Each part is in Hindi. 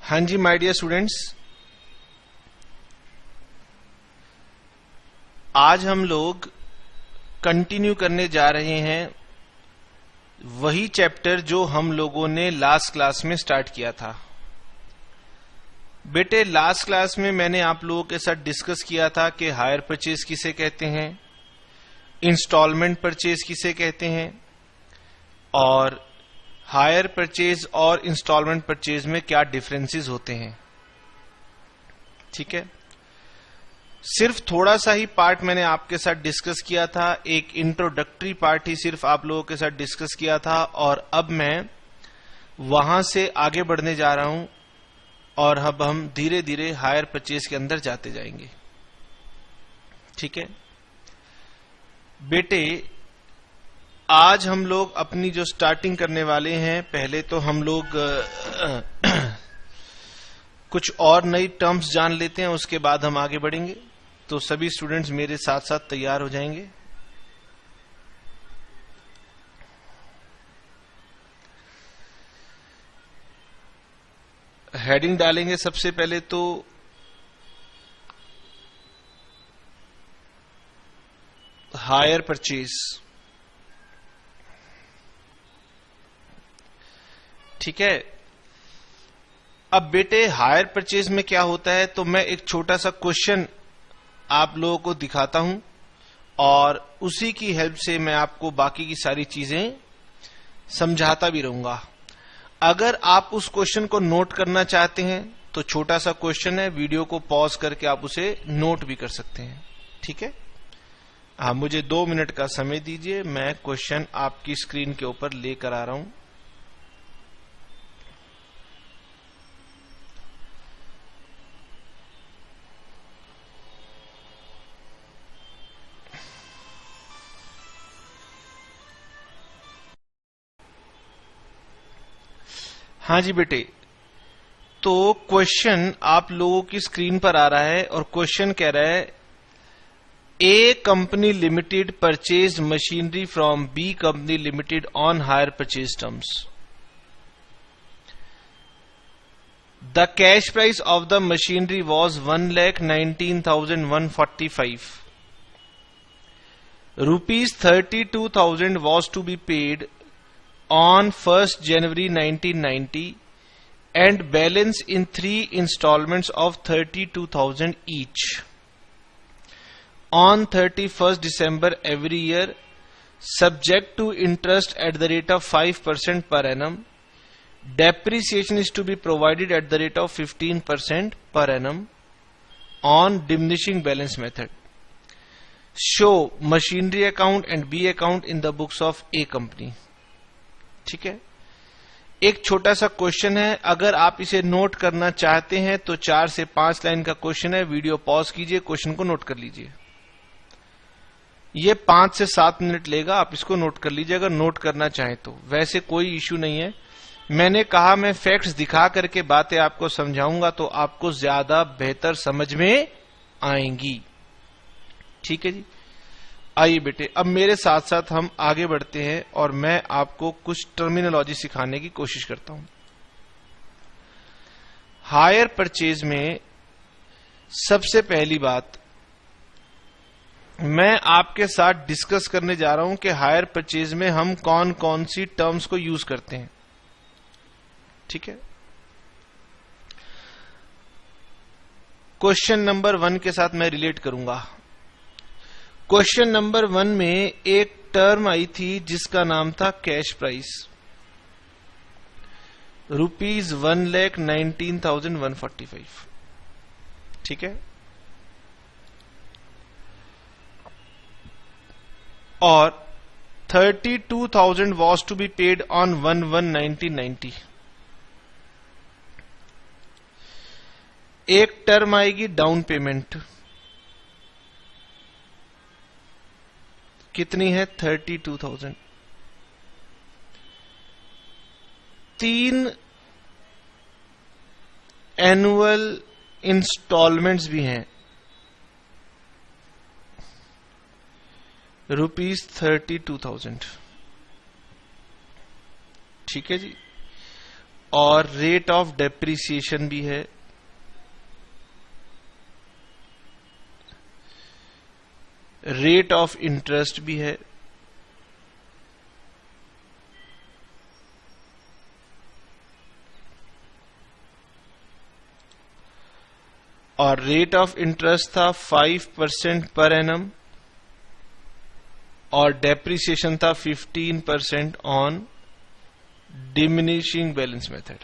हाँ जी माय डियर स्टूडेंट्स, आज हम लोग कंटिन्यू करने जा रहे हैं वही चैप्टर जो हम लोगों ने लास्ट क्लास में स्टार्ट किया था। बेटे, लास्ट क्लास में मैंने आप लोगों के साथ डिस्कस किया था कि हायर परचेज किसे कहते हैं, इंस्टॉलमेंट परचेज किसे कहते हैं और हायर परचेज और इंस्टॉलमेंट परचेज में क्या डिफरेंसेस होते हैं। ठीक है, सिर्फ थोड़ा सा ही पार्ट मैंने आपके साथ डिस्कस किया था, एक इंट्रोडक्टरी पार्ट ही सिर्फ आप लोगों के साथ डिस्कस किया था और अब मैं वहां से आगे बढ़ने जा रहा हूं और अब हम धीरे धीरे हायर परचेज के अंदर जाते जाएंगे। ठीक है बेटे, आज हम लोग अपनी जो स्टार्टिंग करने वाले हैं, पहले तो हम लोग कुछ और नई टर्म्स जान लेते हैं, उसके बाद हम आगे बढ़ेंगे। तो सभी स्टूडेंट्स मेरे साथ साथ तैयार हो जाएंगे। हेडिंग डालेंगे सबसे पहले तो हायर परचेज। ठीक है, अब बेटे हायर परचेज में क्या होता है, तो मैं एक छोटा सा क्वेश्चन आप लोगों को दिखाता हूं और उसी की हेल्प से मैं आपको बाकी की सारी चीजें समझाता भी रहूंगा। अगर आप उस क्वेश्चन को नोट करना चाहते हैं तो छोटा सा क्वेश्चन है, वीडियो को पॉज करके आप उसे नोट भी कर सकते हैं। ठीक है, आप मुझे 2 मिनट का समय दीजिए, मैं क्वेश्चन आपकी स्क्रीन के ऊपर लेकर आ रहा हूं। हाँ जी बेटे, तो क्वेश्चन आप लोगों की स्क्रीन पर आ रहा है और क्वेश्चन कह रहा है A company limited purchase machinery from B company limited on hire purchase terms. The cash price of the machinery was 1,19,145. ₹32,000 was to be paid on 1st January 1990 and balance in 3 installments of 32,000 each on 31st December every year, subject to interest at the rate of 5% per annum. Depreciation is to be provided at the rate of 15% per annum on diminishing balance method. Show machinery account and B account in the books of A company. ठीक है, एक छोटा सा क्वेश्चन है, अगर आप इसे नोट करना चाहते हैं तो 4 से 5 लाइन का क्वेश्चन है। वीडियो पॉज कीजिए, क्वेश्चन को नोट कर लीजिए। ये 5 से 7 मिनट लेगा, आप इसको नोट कर लीजिए अगर नोट करना चाहें तो। वैसे कोई इश्यू नहीं है, मैंने कहा मैं फैक्ट्स दिखा करके बातें आपको समझाऊंगा तो आपको ज्यादा बेहतर समझ में आएंगी। ठीक है जी, आइए बेटे, अब मेरे साथ साथ हम आगे बढ़ते हैं और मैं आपको कुछ टर्मिनोलॉजी सिखाने की कोशिश करता हूं। हायर परचेज में सबसे पहली बात मैं आपके साथ डिस्कस करने जा रहा हूं कि हायर परचेज में हम कौन कौन सी टर्म्स को यूज करते हैं। ठीक है, क्वेश्चन नंबर 1 के साथ मैं रिलेट करूंगा। क्वेश्चन नंबर 1 में एक टर्म आई थी जिसका नाम था कैश प्राइस, ₹1,19,145। ठीक है, और 32,000 was to be paid on 1/1/1990। एक टर्म आएगी डाउन पेमेंट, कितनी है 32,000। 3 एनुअल इंस्टॉलमेंट्स भी हैं, ₹32,000। ठीक है जी, और रेट ऑफ डेप्रिसिएशन भी है, रेट ऑफ इंटरेस्ट भी है, और रेट ऑफ इंटरेस्ट था 5% पर एनम और डेप्रिसिएशन था 15% ऑन डिमिनिशिंग बैलेंस मेथड।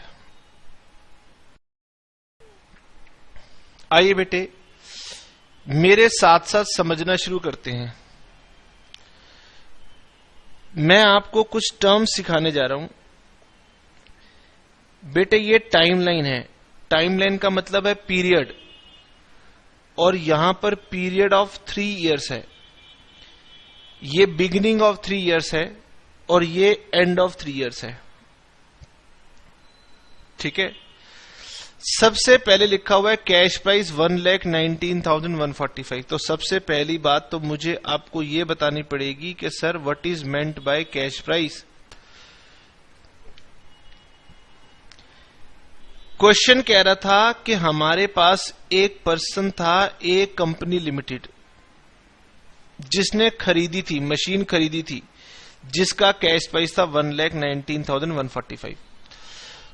आइए बेटे मेरे साथ साथ समझना शुरू करते हैं। मैं आपको कुछ टर्म्स सिखाने जा रहा हूं बेटे। ये टाइमलाइन है, टाइमलाइन का मतलब है पीरियड, और यहां पर पीरियड ऑफ 3 इयर्स है। ये बिगिनिंग ऑफ 3 इयर्स है और ये एंड ऑफ 3 इयर्स है। ठीक है, सबसे पहले लिखा हुआ है कैश प्राइस 1,19,145। तो सबसे पहली बात तो मुझे आपको यह बतानी पड़ेगी कि sir what is meant by cash price. Question कह रहा था कि हमारे पास एक पर्सन था, एक कंपनी लिमिटेड, जिसने खरीदी थी, मशीन खरीदी थी, जिसका कैश प्राइस था 1,19,145।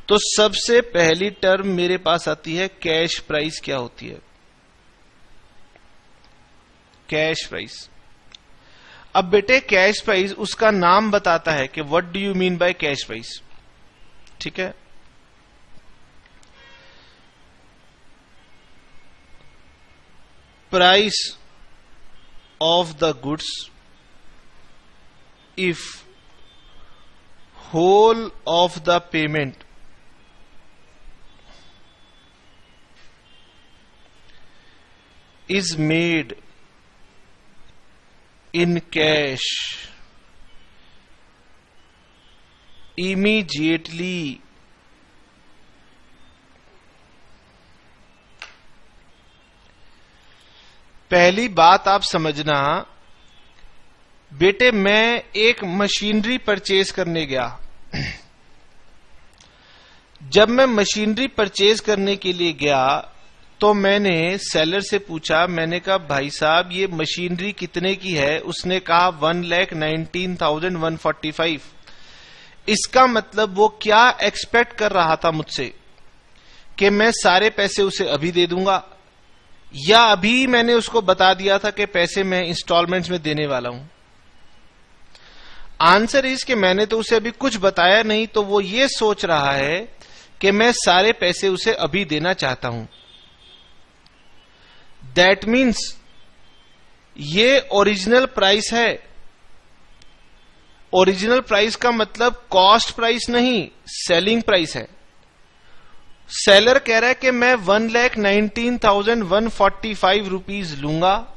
तो सबसे पहली टर्म मेरे पास आती है कैश प्राइस। क्या होती है कैश प्राइस? अब बेटे कैश प्राइस उसका नाम बताता है कि what do you mean by cash price. ठीक है, price of the goods if whole of the payment is made in cash immediately पहली बात आप समझना बेटे, मैं एक मशीनरी परचेज करने गया। जब मैं मशीनरी परचेज करने के लिए गया तो मैंने सेलर से पूछा, मैंने कहा भाई साहब ये मशीनरी कितने की है? उसने कहा 1,19,145। इसका मतलब वो क्या एक्सपेक्ट कर रहा था मुझसे कि मैं सारे पैसे उसे अभी दे दूंगा, या अभी मैंने उसको बता दिया था कि पैसे मैं इंस्टॉलमेंट्स में देने वाला हूं। आंसर इज कि मैंने तो उसे अभी कुछ बताया नहीं, तो वो ये सोच रहा है कि मैं सारे पैसे उसे अभी देना चाहता हूं। दैट मीन्स ये ओरिजिनल प्राइस है। ओरिजिनल प्राइस का मतलब कॉस्ट प्राइस नहीं, सेलिंग प्राइस है। सेलर कह रहा है कि मैं 1,19,145 रुपीज लूंगा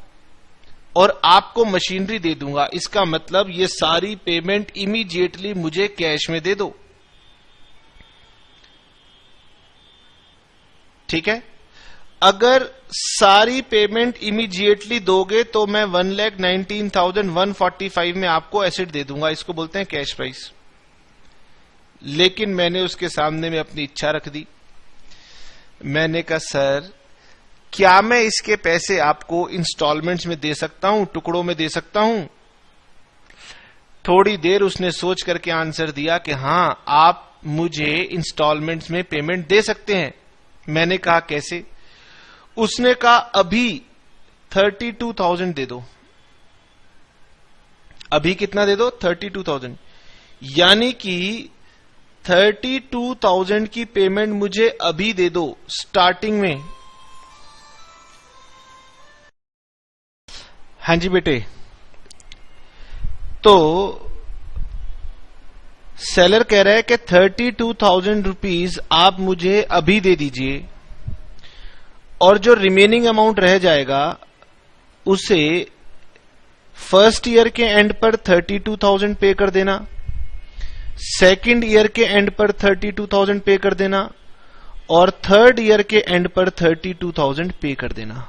और आपको मशीनरी दे दूंगा। इसका मतलब ये सारी पेमेंट इमीडिएटली मुझे कैश में दे दो। ठीक है, अगर सारी पेमेंट इमीडिएटली दोगे तो मैं 1,19,145 में आपको एसेट दे दूंगा। इसको बोलते हैं कैश प्राइस। लेकिन मैंने उसके सामने में अपनी इच्छा रख दी। मैंने कहा सर क्या मैं इसके पैसे आपको इंस्टॉलमेंट्स में दे सकता हूं, टुकड़ों में दे सकता हूं? थोड़ी देर उसने सोच करके आंसर दिया कि हां आप मुझे इंस्टॉलमेंट्स में पेमेंट दे सकते हैं। मैंने कहा कैसे? उसने कहा अभी 32,000 दे दो। अभी कितना दे दो? 32,000। यानी कि 32,000 की पेमेंट मुझे अभी दे दो स्टार्टिंग में। हाँ जी बेटे, तो सेलर कह रहा है कि 32,000 रुपीज आप मुझे अभी दे दीजिए और जो रिमेनिंग अमाउंट रह जाएगा उसे फर्स्ट ईयर के एंड पर 32,000 पे कर देना, सेकंड ईयर के एंड पर 32,000 पे कर देना और थर्ड ईयर के एंड पर 32,000 पे कर देना।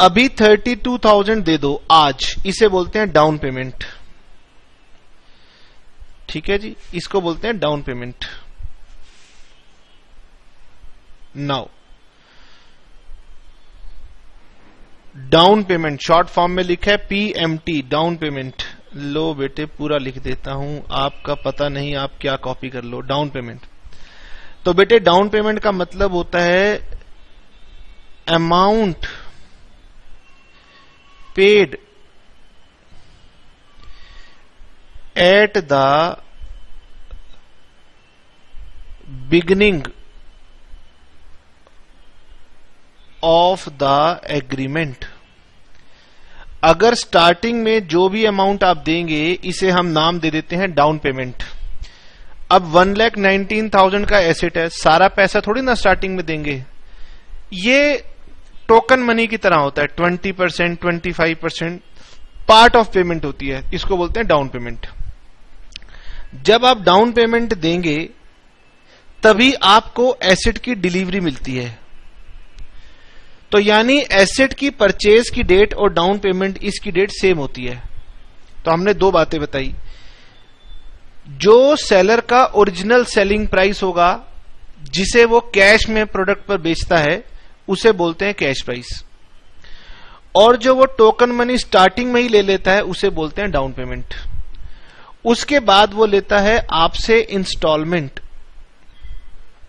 अभी 32,000 दे दो आज, इसे बोलते हैं डाउन पेमेंट। ठीक है जी, इसको बोलते हैं down payment. Now down payment short form में लिखा है पीएमटी, डाउन पेमेंट। लो बेटे पूरा लिख देता हूं, आपका पता नहीं आप क्या कॉपी कर लो। डाउन पेमेंट, तो बेटे डाउन पेमेंट का मतलब होता है amount paid at the beginning of the agreement. अगर स्टार्टिंग में जो भी अमाउंट आप देंगे इसे हम नाम दे देते हैं डाउन पेमेंट। अब 1,19,000 का एसेट है, सारा पैसा थोड़ी ना स्टार्टिंग में देंगे, ये टोकन मनी की तरह होता है। 20%, 25% पार्ट ऑफ पेमेंट होती है, इसको बोलते हैं डाउन पेमेंट। जब आप डाउन पेमेंट देंगे तभी आपको एसेट की डिलीवरी मिलती है। तो यानी एसेट की परचेज की डेट और डाउन पेमेंट इसकी डेट सेम होती है। तो हमने दो बातें बताई, जो सेलर का ओरिजिनल सेलिंग प्राइस होगा जिसे वो कैश में प्रोडक्ट पर बेचता है उसे बोलते हैं कैश प्राइस, और जो वो टोकन मनी स्टार्टिंग में ही ले लेता है उसे बोलते हैं डाउन पेमेंट। उसके बाद वो लेता है आपसे इंस्टॉलमेंट,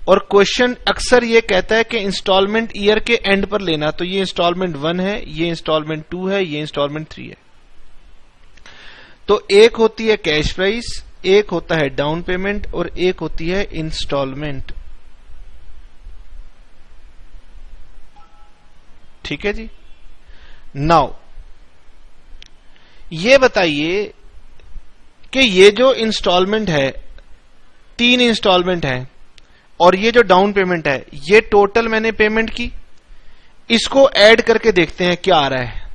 और क्वेश्चन अक्सर ये कहता है कि इंस्टॉलमेंट ईयर के एंड पर लेना, तो ये इंस्टॉलमेंट 1 है, ये इंस्टॉलमेंट 2 है, ये इंस्टॉलमेंट 3 है। तो एक होती है कैश प्राइस, एक होता है डाउन पेमेंट, और एक होती है इंस्टॉलमेंट। ठीक है जी। नाउ ये बताइए कि ये जो इंस्टॉलमेंट है, 3 इंस्टॉलमेंट है, और ये जो डाउन पेमेंट है, ये टोटल मैंने पेमेंट की, इसको ऐड करके देखते हैं क्या आ रहा है।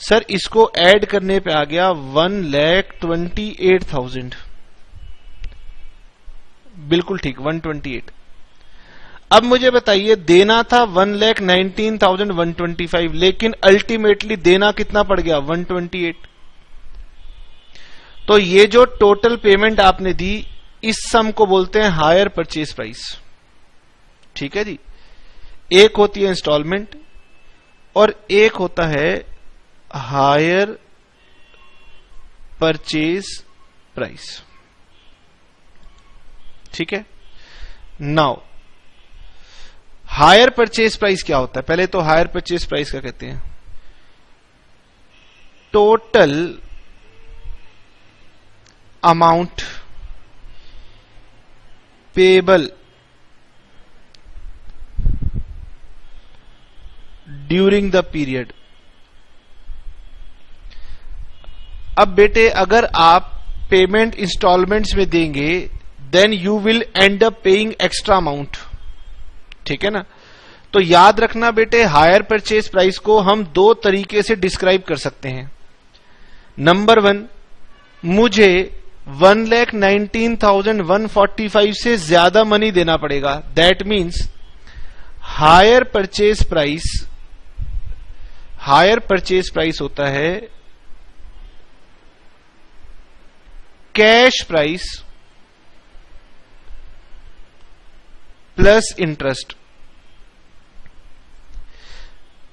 सर इसको ऐड करने पे आ गया 1,28,000, बिल्कुल ठीक 128। अब मुझे बताइए देना था 1,19,125, लेकिन अल्टीमेटली देना कितना पड़ गया 128। तो ये जो टोटल पेमेंट आपने दी इस सम को बोलते हैं हायर परचेज प्राइस। ठीक है जी, एक होती है इंस्टॉलमेंट और एक होता है हायर परचेज प्राइस। ठीक है। नाउ हायर परचेज प्राइस क्या होता है? पहले तो हायर परचेज प्राइस क्या कहते हैं? Total amount payable during the period. अब बेटे अगर आप पेमेंट इंस्टॉलमेंट्स में देंगे then you will end up paying extra amount. ठीक है ना। तो याद रखना बेटे, हायर परचेज प्राइस को हम दो तरीके से डिस्क्राइब कर सकते हैं। नंबर 1, मुझे 1,19,145 से ज्यादा मनी देना पड़ेगा। That means higher purchase price होता है cash price plus interest.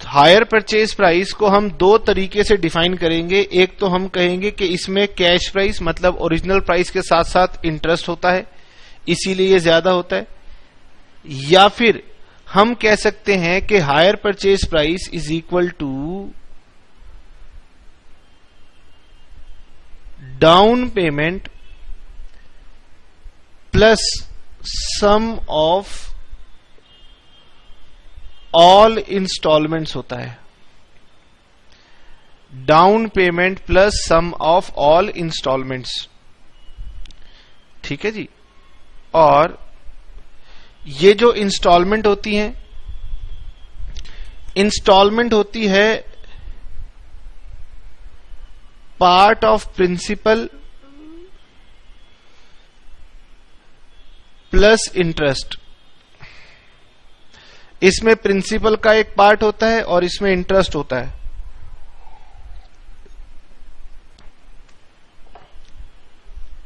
Higher purchase price को हम दो तरीके से डिफाइन करेंगे। एक तो हम कहेंगे कि इसमें कैश प्राइस मतलब ओरिजिनल प्राइस के साथ साथ इंटरेस्ट होता है, इसीलिए ये ज्यादा होता है। या फिर हम कह सकते हैं कि hire purchase price is equal to down payment plus sum of all installments होता है। Down payment plus sum of all installments. ठीक है जी। और ये जो इंस्टॉलमेंट होती हैं, इंस्टॉलमेंट होती है part of principal plus interest. इसमें प्रिंसिपल का एक पार्ट होता है और इसमें इंटरेस्ट होता है।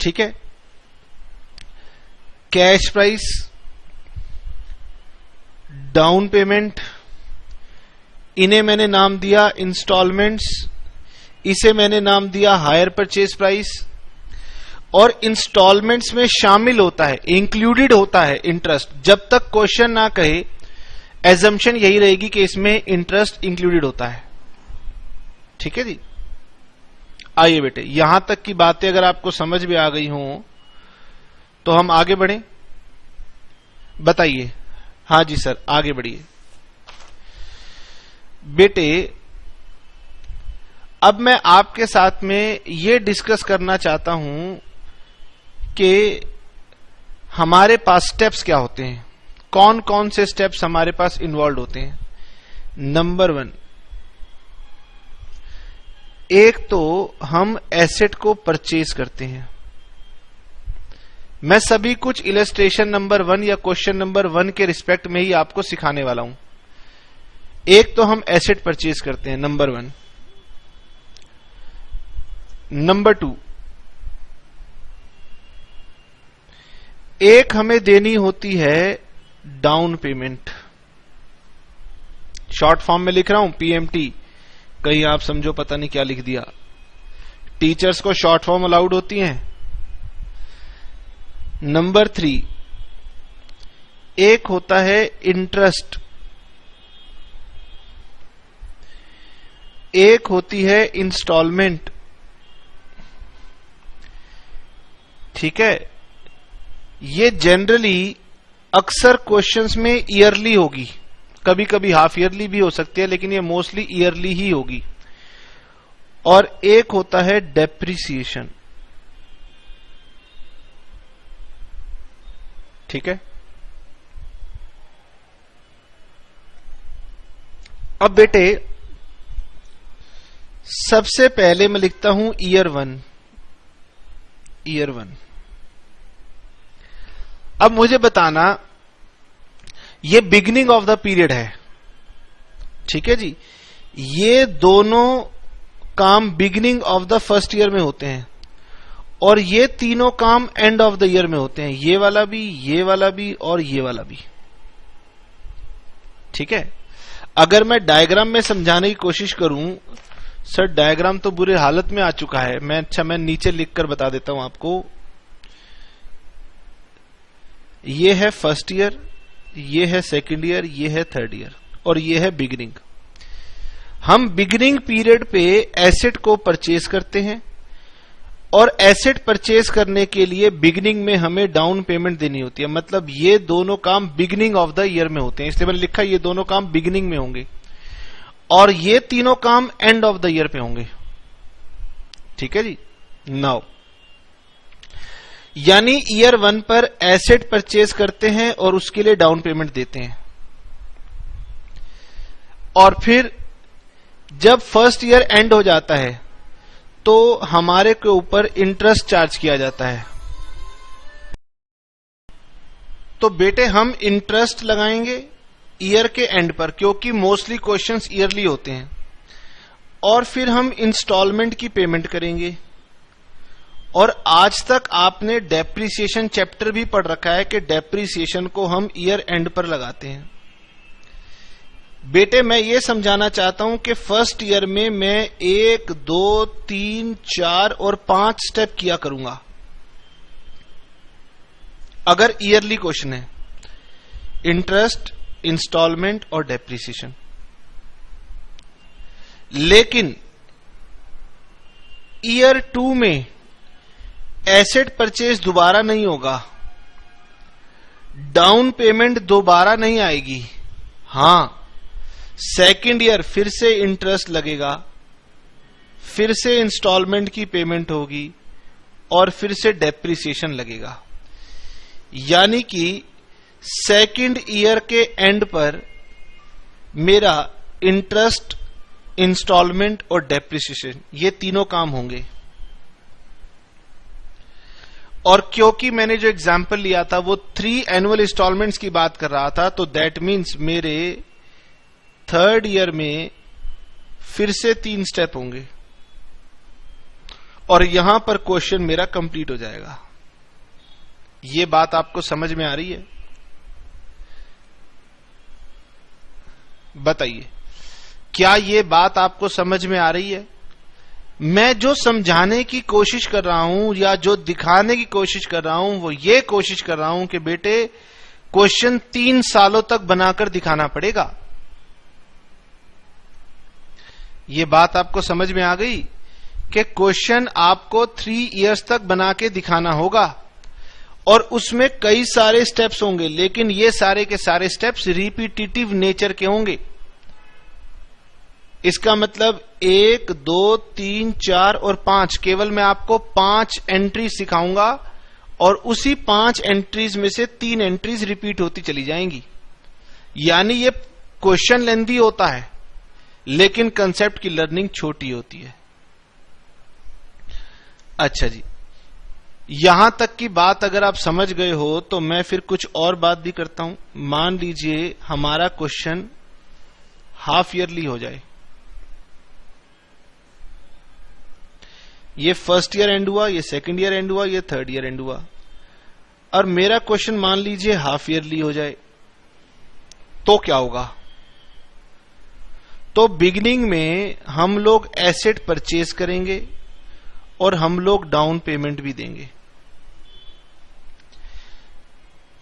ठीक है। कैश प्राइस, डाउन पेमेंट, इन्हें मैंने नाम दिया इंस्टॉलमेंट्स, इसे मैंने नाम दिया हायर परचेज प्राइस। और इंस्टॉलमेंट्स में शामिल होता है, इंक्लूडेड होता है इंटरेस्ट। जब तक क्वेश्चन ना कहे एजम्पशन यही रहेगी कि इसमें इंटरेस्ट इंक्लूडेड होता है। ठीक है जी। आइए बेटे, यहां तक की बातें अगर आपको समझ में आ गई हो तो हम आगे बढ़ें। बताइए। हाँ जी सर, आगे बढ़िए बेटे। अब मैं आपके साथ में ये डिस्कस करना चाहता हूं कि हमारे पास स्टेप्स क्या होते हैं, कौन कौन से स्टेप्स हमारे पास इन्वॉल्व होते हैं। नंबर 1, एक तो हम एसेट को परचेज करते हैं। मैं सभी कुछ इलस्ट्रेशन नंबर 1 या क्वेश्चन नंबर 1 के रिस्पेक्ट में ही आपको सिखाने वाला हूं। एक तो हम एसेट परचेज करते हैं, नंबर 1। नंबर 2, एक हमें देनी होती है डाउन पेमेंट। शॉर्ट फॉर्म में लिख रहा हूं पीएमटी, कहीं आप समझो पता नहीं क्या लिख दिया। टीचर्स को शॉर्ट फॉर्म अलाउड होती हैं। नंबर 3, एक होता है इंटरेस्ट, एक होती है इंस्टॉलमेंट। ठीक है, ये जनरली अक्सर क्वेश्चंस में ईयरली होगी, कभी कभी हाफ ईयरली भी हो सकती है, लेकिन ये मोस्टली ईयरली ही होगी। और एक होता है डेप्रिसिएशन। ठीक है। अब बेटे सबसे पहले मैं लिखता हूं ईयर 1। ईयर 1। अब मुझे बताना, ये बिगिनिंग ऑफ द पीरियड है। ठीक है जी। ये दोनों काम beginning of the first year में होते हैं और ये तीनों काम एंड ऑफ द ईयर में होते हैं। ये वाला भी, ये वाला भी और ये वाला भी। ठीक है। अगर मैं डायग्राम में समझाने की कोशिश करूं, सर डायग्राम तो बुरे हालत में आ चुका है, मैं नीचे लिखकर बता देता हूं आपको। ये है फर्स्ट ईयर, ये है सेकंड ईयर, ये है थर्ड ईयर और ये है बिगिनिंग। हम बिगिनिंग पीरियड पे एसेट को परचेज करते हैं और एसेट परचेज करने के लिए बिगिनिंग में हमें डाउन पेमेंट देनी होती है। मतलब ये दोनों काम बिगिनिंग ऑफ द ईयर में होते हैं, इसलिए मैंने लिखा ये दोनों काम बिगिनिंग में होंगे और ये तीनों काम एंड ऑफ द ईयर पे होंगे। ठीक है जी। नाउ यानी ईयर 1 पर एसेट परचेज करते हैं और उसके लिए डाउन पेमेंट देते हैं और फिर जब फर्स्ट ईयर एंड हो जाता है तो हमारे के ऊपर इंटरेस्ट चार्ज किया जाता है। तो बेटे हम इंटरेस्ट लगाएंगे ईयर के एंड पर, क्योंकि मोस्टली क्वेश्चंस ईयरली होते हैं। और फिर हम इंस्टॉलमेंट की पेमेंट करेंगे। और आज तक आपने डेप्रिसिएशन चैप्टर भी पढ़ रखा है कि डेप्रिसिएशन को हम ईयर एंड पर लगाते हैं। बेटे मैं ये समझाना चाहता हूं कि फर्स्ट ईयर में मैं 1, 2, 3, 4 और 5 स्टेप किया करूंगा अगर ईयरली क्वेश्चन है। इंटरेस्ट, इंस्टॉलमेंट और डेप्रिसिएशन। लेकिन ईयर 2 में एसेट परचेज दोबारा नहीं होगा, डाउन पेमेंट दोबारा नहीं आएगी। हां, सेकेंड ईयर फिर से इंटरेस्ट लगेगा, फिर से इंस्टॉलमेंट की पेमेंट होगी और फिर से डेप्रिसिएशन लगेगा। यानी कि सेकेंड ईयर के एंड पर मेरा इंटरेस्ट, इंस्टॉलमेंट और डेप्रिसिएशन ये तीनों काम होंगे। और क्योंकि मैंने जो एग्जाम्पल लिया था वो 3 एनुअल इंस्टॉलमेंट्स की बात कर रहा था, तो दैट मीन्स मेरे थर्ड ईयर में फिर से 3 स्टेप होंगे और यहां पर क्वेश्चन मेरा कंप्लीट हो जाएगा। ये बात आपको समझ में आ रही है? बताइए, क्या ये बात आपको समझ में आ रही है? मैं जो समझाने की कोशिश कर रहा हूं या जो दिखाने की कोशिश कर रहा हूं वो ये कोशिश कर रहा हूं कि बेटे क्वेश्चन 3 सालों तक बनाकर दिखाना पड़ेगा। ये बात आपको समझ में आ गई कि क्वेश्चन आपको 3 इयर्स तक बना के दिखाना होगा और उसमें कई सारे स्टेप्स होंगे, लेकिन ये सारे के सारे स्टेप्स रिपीटिटिव नेचर के होंगे। इसका मतलब 1, 2, 3, 4 और 5, केवल मैं आपको 5 एंट्रीज सिखाऊंगा और उसी 5 एंट्रीज में से 3 एंट्रीज रिपीट होती चली जाएंगी। यानी ये क्वेश्चन लेंथी होता है लेकिन कंसेप्ट की लर्निंग छोटी होती है। अच्छा जी, यहां तक की बात अगर आप समझ गए हो तो मैं फिर कुछ और बात भी करता हूं। मान लीजिए हमारा क्वेश्चन हाफ ईयरली हो जाए। ये फर्स्ट ईयर एंड हुआ, ये सेकंड ईयर एंड हुआ, ये थर्ड ईयर एंड हुआ, और मेरा क्वेश्चन मान लीजिए हाफ ईयरली हो जाए, तो क्या होगा? तो बिगिनिंग में हम लोग एसेट परचेज करेंगे और हम लोग डाउन पेमेंट भी देंगे,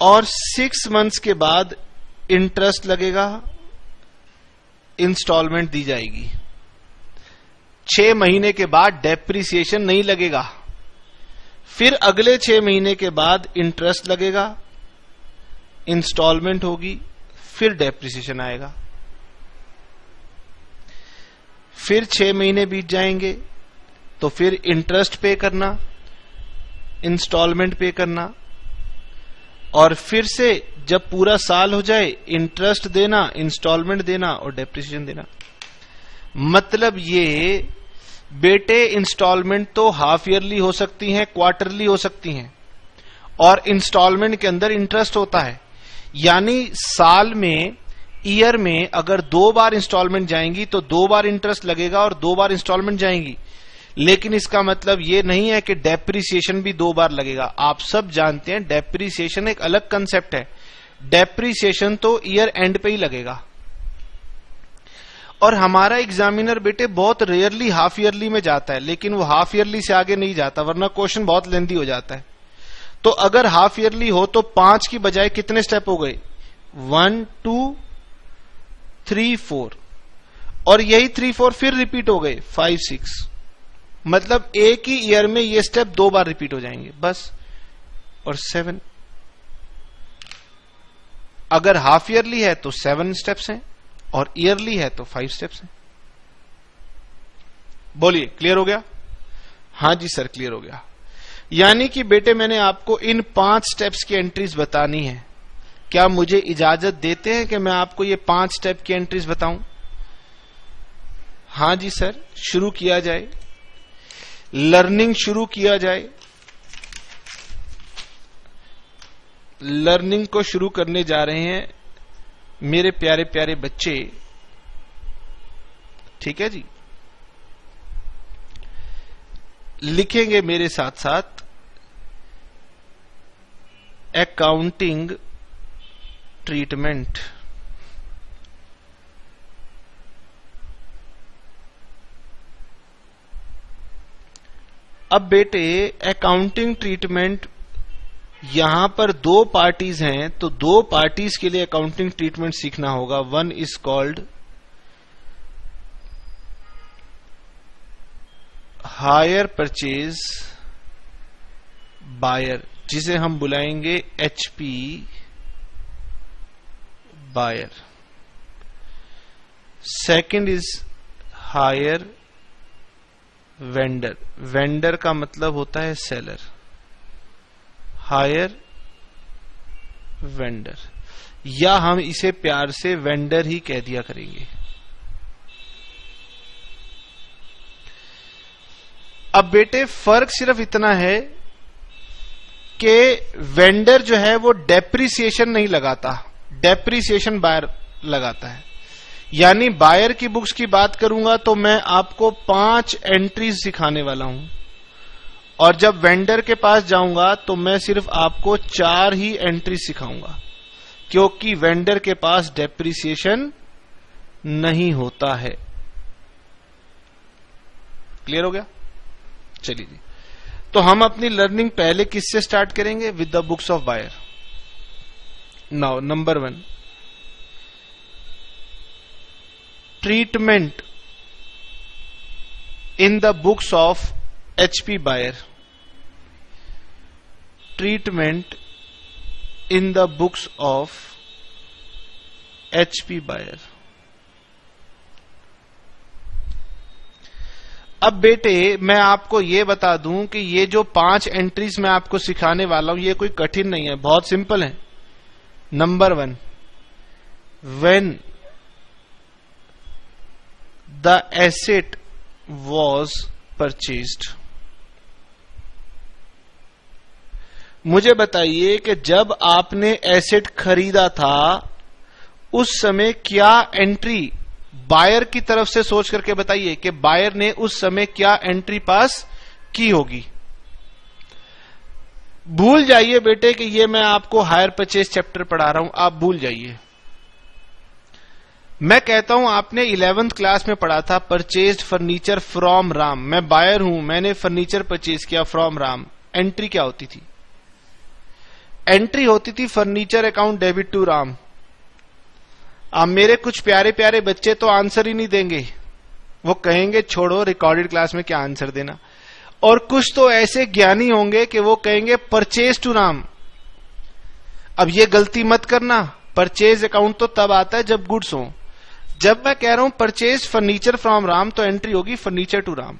और 6 मंथ्स के बाद इंटरेस्ट लगेगा, इंस्टॉलमेंट दी जाएगी। 6 महीने के बाद डेप्रिसिएशन नहीं लगेगा, फिर अगले 6 महीने के बाद इंटरेस्ट लगेगा, इंस्टॉलमेंट होगी, फिर डेप्रिसिएशन आएगा। फिर 6 महीने बीत जाएंगे तो फिर इंटरेस्ट पे करना, इंस्टॉलमेंट पे करना, और फिर से जब पूरा साल हो जाए इंटरेस्ट देना, इंस्टॉलमेंट देना और डेप्रिसिएशन देना। मतलब ये बेटे इंस्टॉलमेंट तो हाफ ईयरली हो सकती हैं, क्वार्टरली हो सकती हैं, और इंस्टॉलमेंट के अंदर इंटरेस्ट होता है। यानी साल में, ईयर में अगर 2 बार इंस्टॉलमेंट जाएंगी तो 2 बार इंटरेस्ट लगेगा और 2 बार इंस्टॉलमेंट जाएंगी। लेकिन इसका मतलब ये नहीं है कि डेप्रिसिएशन भी 2 बार लगेगा। आप सब जानते हैं डेप्रिसिएशन एक अलग कंसेप्ट है। डेप्रिसिएशन तो ईयर एंड पे ही लगेगा, और हमारा एग्जामिनर बेटे बहुत रेयरली हाफ ईयरली में जाता है, लेकिन वो हाफ ईयरली से आगे नहीं जाता, वरना क्वेश्चन बहुत लेंथी हो जाता है। तो अगर हाफ ईयरली हो तो 5 की बजाय कितने स्टेप हो गए? 1, 2, 3, 4, और यही 3, 4 फिर रिपीट हो गए 5, 6। मतलब एक ही ईयर में ये स्टेप 2 बार रिपीट हो जाएंगे बस। और 7, अगर हाफ ईयरली है तो 7 स्टेप्स हैं और ईयरली है तो 5 स्टेप्स हैं। बोलिए, क्लियर हो गया? हां जी सर, क्लियर हो गया। यानी कि बेटे मैंने आपको इन 5 स्टेप्स की एंट्रीज बतानी है। क्या मुझे इजाजत देते हैं कि मैं आपको ये 5 स्टेप की एंट्रीज बताऊं? हां जी सर, शुरू किया जाए, लर्निंग शुरू किया जाए। लर्निंग को शुरू करने जा रहे हैं मेरे प्यारे प्यारे बच्चे। ठीक है जी, लिखेंगे मेरे साथ साथ अकाउंटिंग ट्रीटमेंट। अब बेटे अकाउंटिंग ट्रीटमेंट, यहां पर 2 पार्टीज हैं तो 2 पार्टीज के लिए अकाउंटिंग ट्रीटमेंट सीखना होगा। One is called hire purchase buyer, जिसे हम बुलाएंगे HP buyer. Second is hire vendor. Vendor का मतलब होता है सेलर। हायर वेंडर, या हम इसे प्यार से वेंडर ही कह दिया करेंगे। अब बेटे फर्क सिर्फ इतना है कि वेंडर जो है वो डेप्रिसिएशन नहीं लगाता, डेप्रिसिएशन बायर लगाता है। यानी बायर की बुक्स की बात करूंगा तो मैं आपको 5 एंट्रीज सिखाने वाला हूं, और जब वेंडर के पास जाऊंगा तो मैं सिर्फ आपको 4 ही एंट्री सिखाऊंगा, क्योंकि वेंडर के पास डेप्रिसिएशन नहीं होता है। क्लियर हो गया? चलिए जी, तो हम अपनी लर्निंग पहले किससे स्टार्ट करेंगे? With the books of buyer. Now number 1, treatment in the books of HP Buyer. Treatment in the books of HP Buyer. अब बेटे मैं आपको ये बता दूं कि ये जो 5 एंट्रीज मैं आपको सिखाने वाला हूं ये कोई कठिन नहीं है, बहुत सिंपल है। Number 1, when the asset was purchased. मुझे बताइए कि जब आपने एसेट खरीदा था उस समय क्या एंट्री बायर की तरफ से सोच करके बताइए कि बायर ने उस समय क्या एंट्री पास की होगी। भूल जाइए बेटे कि ये मैं आपको हायर परचेज चैप्टर पढ़ा रहा हूं, आप भूल जाइए। मैं कहता हूं आपने 11th क्लास में पढ़ा था परचेज्ड फर्नीचर फ्रॉम राम। मैं बायर हूं, मैंने फर्नीचर परचेज किया फ्रॉम राम। एंट्री क्या होती थी? एंट्री होती थी furniture account debit to Ram. अब मेरे कुछ प्यारे प्यारे बच्चे तो आंसर ही नहीं देंगे, वो कहेंगे छोड़ो रिकॉर्डेड क्लास में क्या आंसर देना। और कुछ तो ऐसे ज्ञानी होंगे कि वो कहेंगे परचेज टू राम। अब ये गलती मत करना, परचेज अकाउंट तो तब आता है जब गुड्स हो। जब मैं कह रहा हूं परचेज फर्नीचर फ्रॉम राम तो एंट्री होगी फर्नीचर टू राम।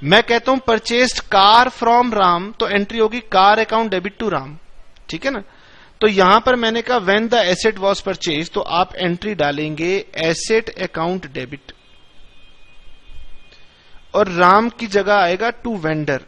मैं कहता हूं परचेज्ड कार फ्रॉम राम तो एंट्री होगी car account debit to Ram. ठीक है ना? तो यहां पर मैंने कहा when the asset was purchase, तो आप एंट्री डालेंगे एसेट अकाउंट डेबिट और राम की जगह आएगा टू वेंडर।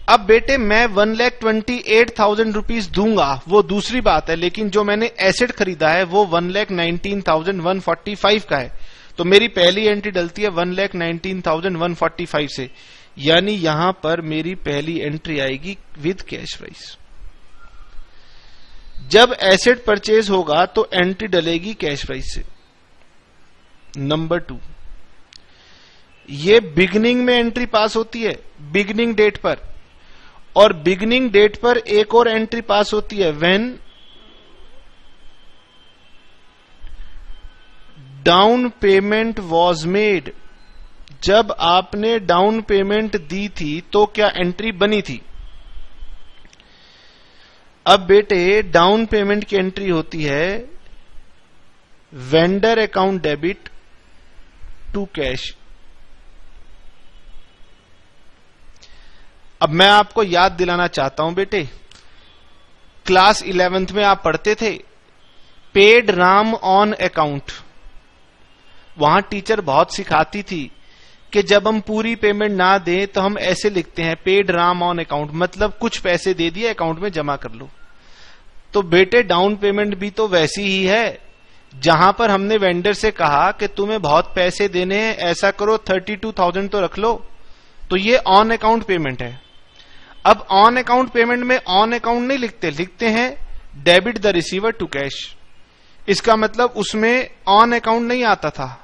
अब बेटे मैं 1,28,000 रुपीज दूंगा वो दूसरी बात है, लेकिन जो मैंने एसेट खरीदा है वो 1,19,145 का है। तो मेरी पहली एंट्री डलती है 1,19,145 से, यानी यहां पर मेरी पहली एंट्री आएगी विद कैश प्राइस। जब एसेट परचेज होगा तो एंट्री डलेगी कैश प्राइस से। नंबर 2, ये बिगिनिंग में एंट्री पास होती है, बिगिनिंग डेट पर, और बिगिनिंग डेट पर एक और एंट्री पास होती है when down payment was made. जब आपने डाउन पेमेंट दी थी तो क्या एंट्री बनी थी? अब बेटे डाउन पेमेंट की एंट्री होती है vendor account debit to cash. अब मैं आपको याद दिलाना चाहता हूं बेटे, क्लास 11th में आप पढ़ते थे पेड राम ऑन अकाउंट। वहां टीचर बहुत सिखाती थी कि जब हम पूरी पेमेंट ना दें तो हम ऐसे लिखते हैं पेड राम ऑन अकाउंट, मतलब कुछ पैसे दे दिए अकाउंट में जमा कर लो। तो बेटे डाउन पेमेंट भी तो वैसी ही है, जहां पर हमने वेंडर से कहा कि तुम्हें बहुत पैसे देने हैं, ऐसा करो 32,000 तो रख लो, तो ये ऑन अकाउंट पेमेंट है। अब ऑन अकाउंट पेमेंट में ऑन अकाउंट नहीं लिखते, लिखते हैं debit the receiver to cash. इसका मतलब उसमें ऑन अकाउंट नहीं आता था।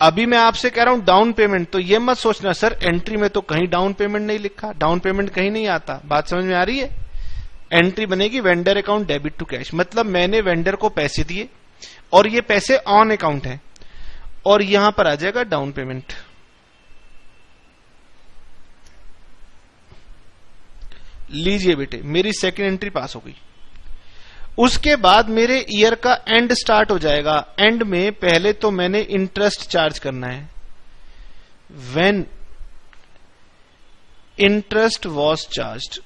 अभी मैं आपसे कह रहा हूं डाउन पेमेंट, तो ये मत सोचना सर एंट्री में तो कहीं डाउन पेमेंट नहीं लिखा, डाउन पेमेंट कहीं नहीं आता। बात समझ में आ रही है? एंट्री बनेगी vendor account debit to cash, मतलब मैंने वेंडर को पैसे दिए और ये पैसे ऑन अकाउंट है, और यहां पर आ जाएगा डाउन पेमेंट। लीजिए बेटे मेरी सेकंड एंट्री पास हो गई। उसके बाद मेरे ईयर का एंड स्टार्ट हो जाएगा। एंड में पहले तो मैंने इंटरेस्ट चार्ज करना है। व्हेन इंटरेस्ट वॉज चार्ज्ड,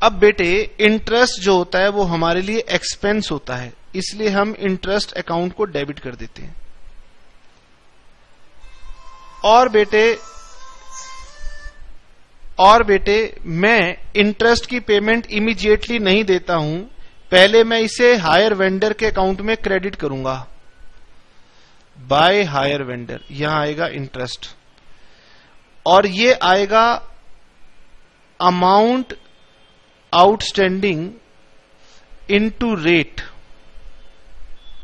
अब बेटे इंटरेस्ट जो होता है वो हमारे लिए एक्सपेंस होता है, इसलिए हम इंटरेस्ट अकाउंट को डेबिट कर देते हैं। और बेटे मैं इंटरेस्ट की पेमेंट इमीडिएटली नहीं देता हूं, पहले मैं इसे हायर वेंडर के अकाउंट में क्रेडिट करूंगा, बाय हायर वेंडर, यहां आएगा इंटरेस्ट, और ये आएगा अमाउंट आउटस्टैंडिंग इनटू रेट,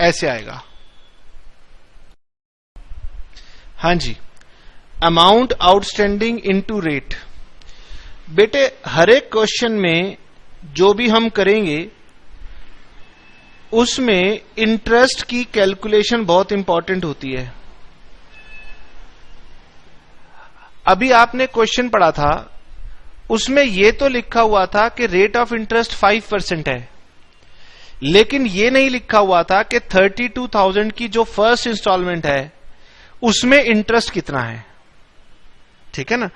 ऐसे आएगा। हां जी, अमाउंट आउटस्टैंडिंग इनटू रेट। बेटे हर एक क्वेश्चन में जो भी हम करेंगे उसमें इंटरेस्ट की कैलकुलेशन बहुत इंपॉर्टेंट होती है। अभी आपने क्वेश्चन पढ़ा था, उसमें यह तो लिखा हुआ था कि रेट ऑफ इंटरेस्ट 5% है, लेकिन यह नहीं लिखा हुआ था कि 32,000 की जो फर्स्ट इंस्टॉलमेंट है उसमें इंटरेस्ट कितना है। ठीक है ना,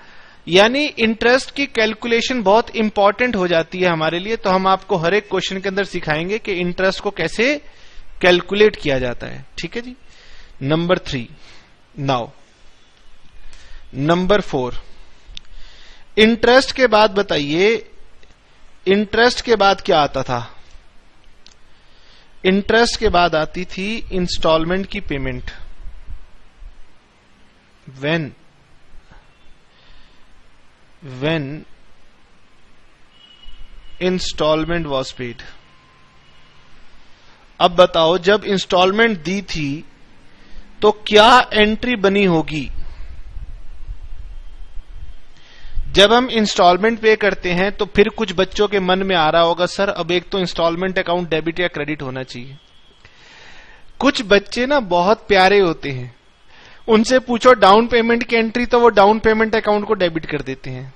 यानी इंटरेस्ट की कैलकुलेशन बहुत इंपॉर्टेंट हो जाती है हमारे लिए। तो हम आपको हर एक क्वेश्चन के अंदर सिखाएंगे कि इंटरेस्ट को कैसे कैलकुलेट किया जाता है। ठीक है जी। नंबर 3, नाउ नंबर 4, इंटरेस्ट के बाद बताइए, इंटरेस्ट के बाद क्या आता था? इंटरेस्ट के बाद आती थी इंस्टॉलमेंट की payment. when installment was paid। अब बताओ, जब इंस्टॉलमेंट दी थी तो क्या एंट्री बनी होगी? जब हम इंस्टॉलमेंट पे करते हैं तो फिर कुछ बच्चों के मन में आ रहा होगा, सर अब एक तो इंस्टॉलमेंट अकाउंट डेबिट या क्रेडिट होना चाहिए। कुछ बच्चे ना बहुत प्यारे होते हैं, उनसे पूछो डाउन पेमेंट की एंट्री, तो वो डाउन पेमेंट अकाउंट को डेबिट कर देते हैं।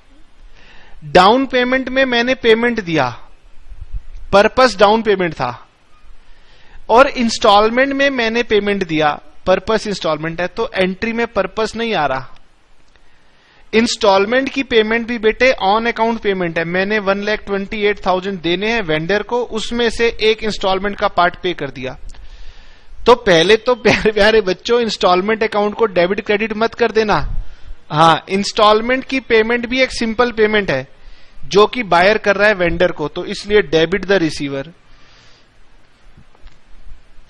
डाउन पेमेंट में मैंने पेमेंट दिया, पर्पस डाउन पेमेंट था, और इंस्टॉलमेंट में मैंने पेमेंट दिया, पर्पस इंस्टॉलमेंट है, तो एंट्री में पर्पस नहीं आ रहा। इंस्टॉलमेंट की पेमेंट भी बेटे ऑन अकाउंट पेमेंट है। मैंने 1,28,000 देने हैं वेंडर को, उसमें से एक इंस्टॉलमेंट का पार्ट पे कर दिया। तो पहले तो प्यारे प्यारे बच्चों, इंस्टॉलमेंट अकाउंट को डेबिट क्रेडिट मत कर देना। हाँ, इंस्टॉलमेंट की पेमेंट भी एक सिंपल पेमेंट है जो कि बायर कर रहा है वेंडर को, तो इसलिए debit the receiver,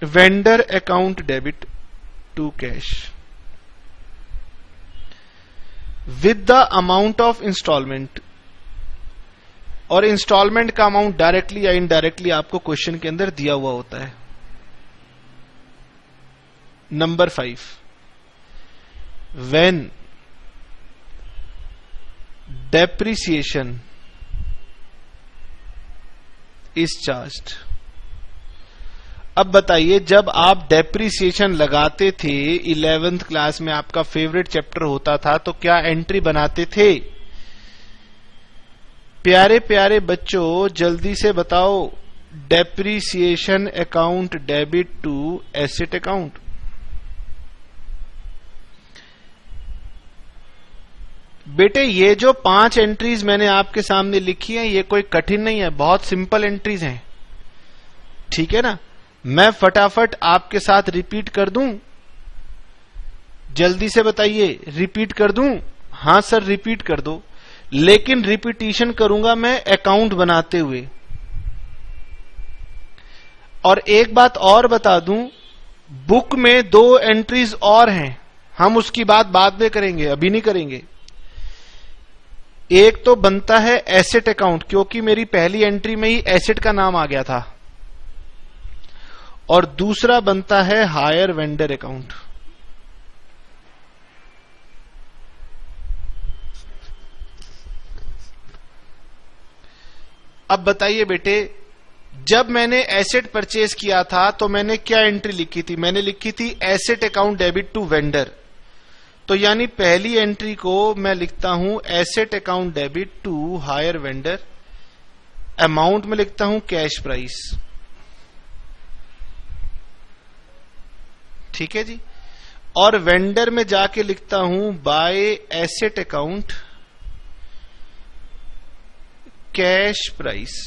vendor account debit to cash with the amount of installment. और इंस्टॉलमेंट का अमाउंट डायरेक्टली या इनडायरेक्टली आपको क्वेश्चन के अंदर दिया हुआ होता है। Number 5, when depreciation is charged। अब बताइए, जब आप डेप्रिसिएशन लगाते थे 11th क्लास में, आपका फेवरेट चैप्टर होता था, तो क्या एंट्री बनाते थे? प्यारे प्यारे बच्चों जल्दी से बताओ, depreciation account debit to asset account. बेटे ये जो 5 एंट्रीज मैंने आपके सामने लिखी हैं, ये कोई कठिन नहीं है, बहुत सिंपल एंट्रीज हैं। ठीक है ना, मैं फटाफट आपके साथ रिपीट कर दूं, जल्दी से बताइए, रिपीट कर दूं? हां सर रिपीट कर दो, लेकिन रिपीटिशन करूंगा मैं अकाउंट बनाते हुए। और एक बात और बता दूं, बुक में 2 एंट्रीज और हैं, हम उसकी बात बाद में करेंगे, अभी नहीं करेंगे। एक तो बनता है एसेट अकाउंट, क्योंकि मेरी पहली एंट्री में ही एसेट का नाम आ गया था, और दूसरा बनता है हायर वेंडर अकाउंट। अब बताइए बेटे, जब मैंने एसेट परचेज किया था तो मैंने क्या एंट्री लिखी थी? मैंने लिखी थी asset account debit to vendor. तो यानी पहली एंट्री को मैं लिखता हूं asset account debit to hire vendor, amount में लिखता हूं कैश प्राइस। ठीक है जी। और वेंडर में जाके लिखता हूं bye asset account cash price.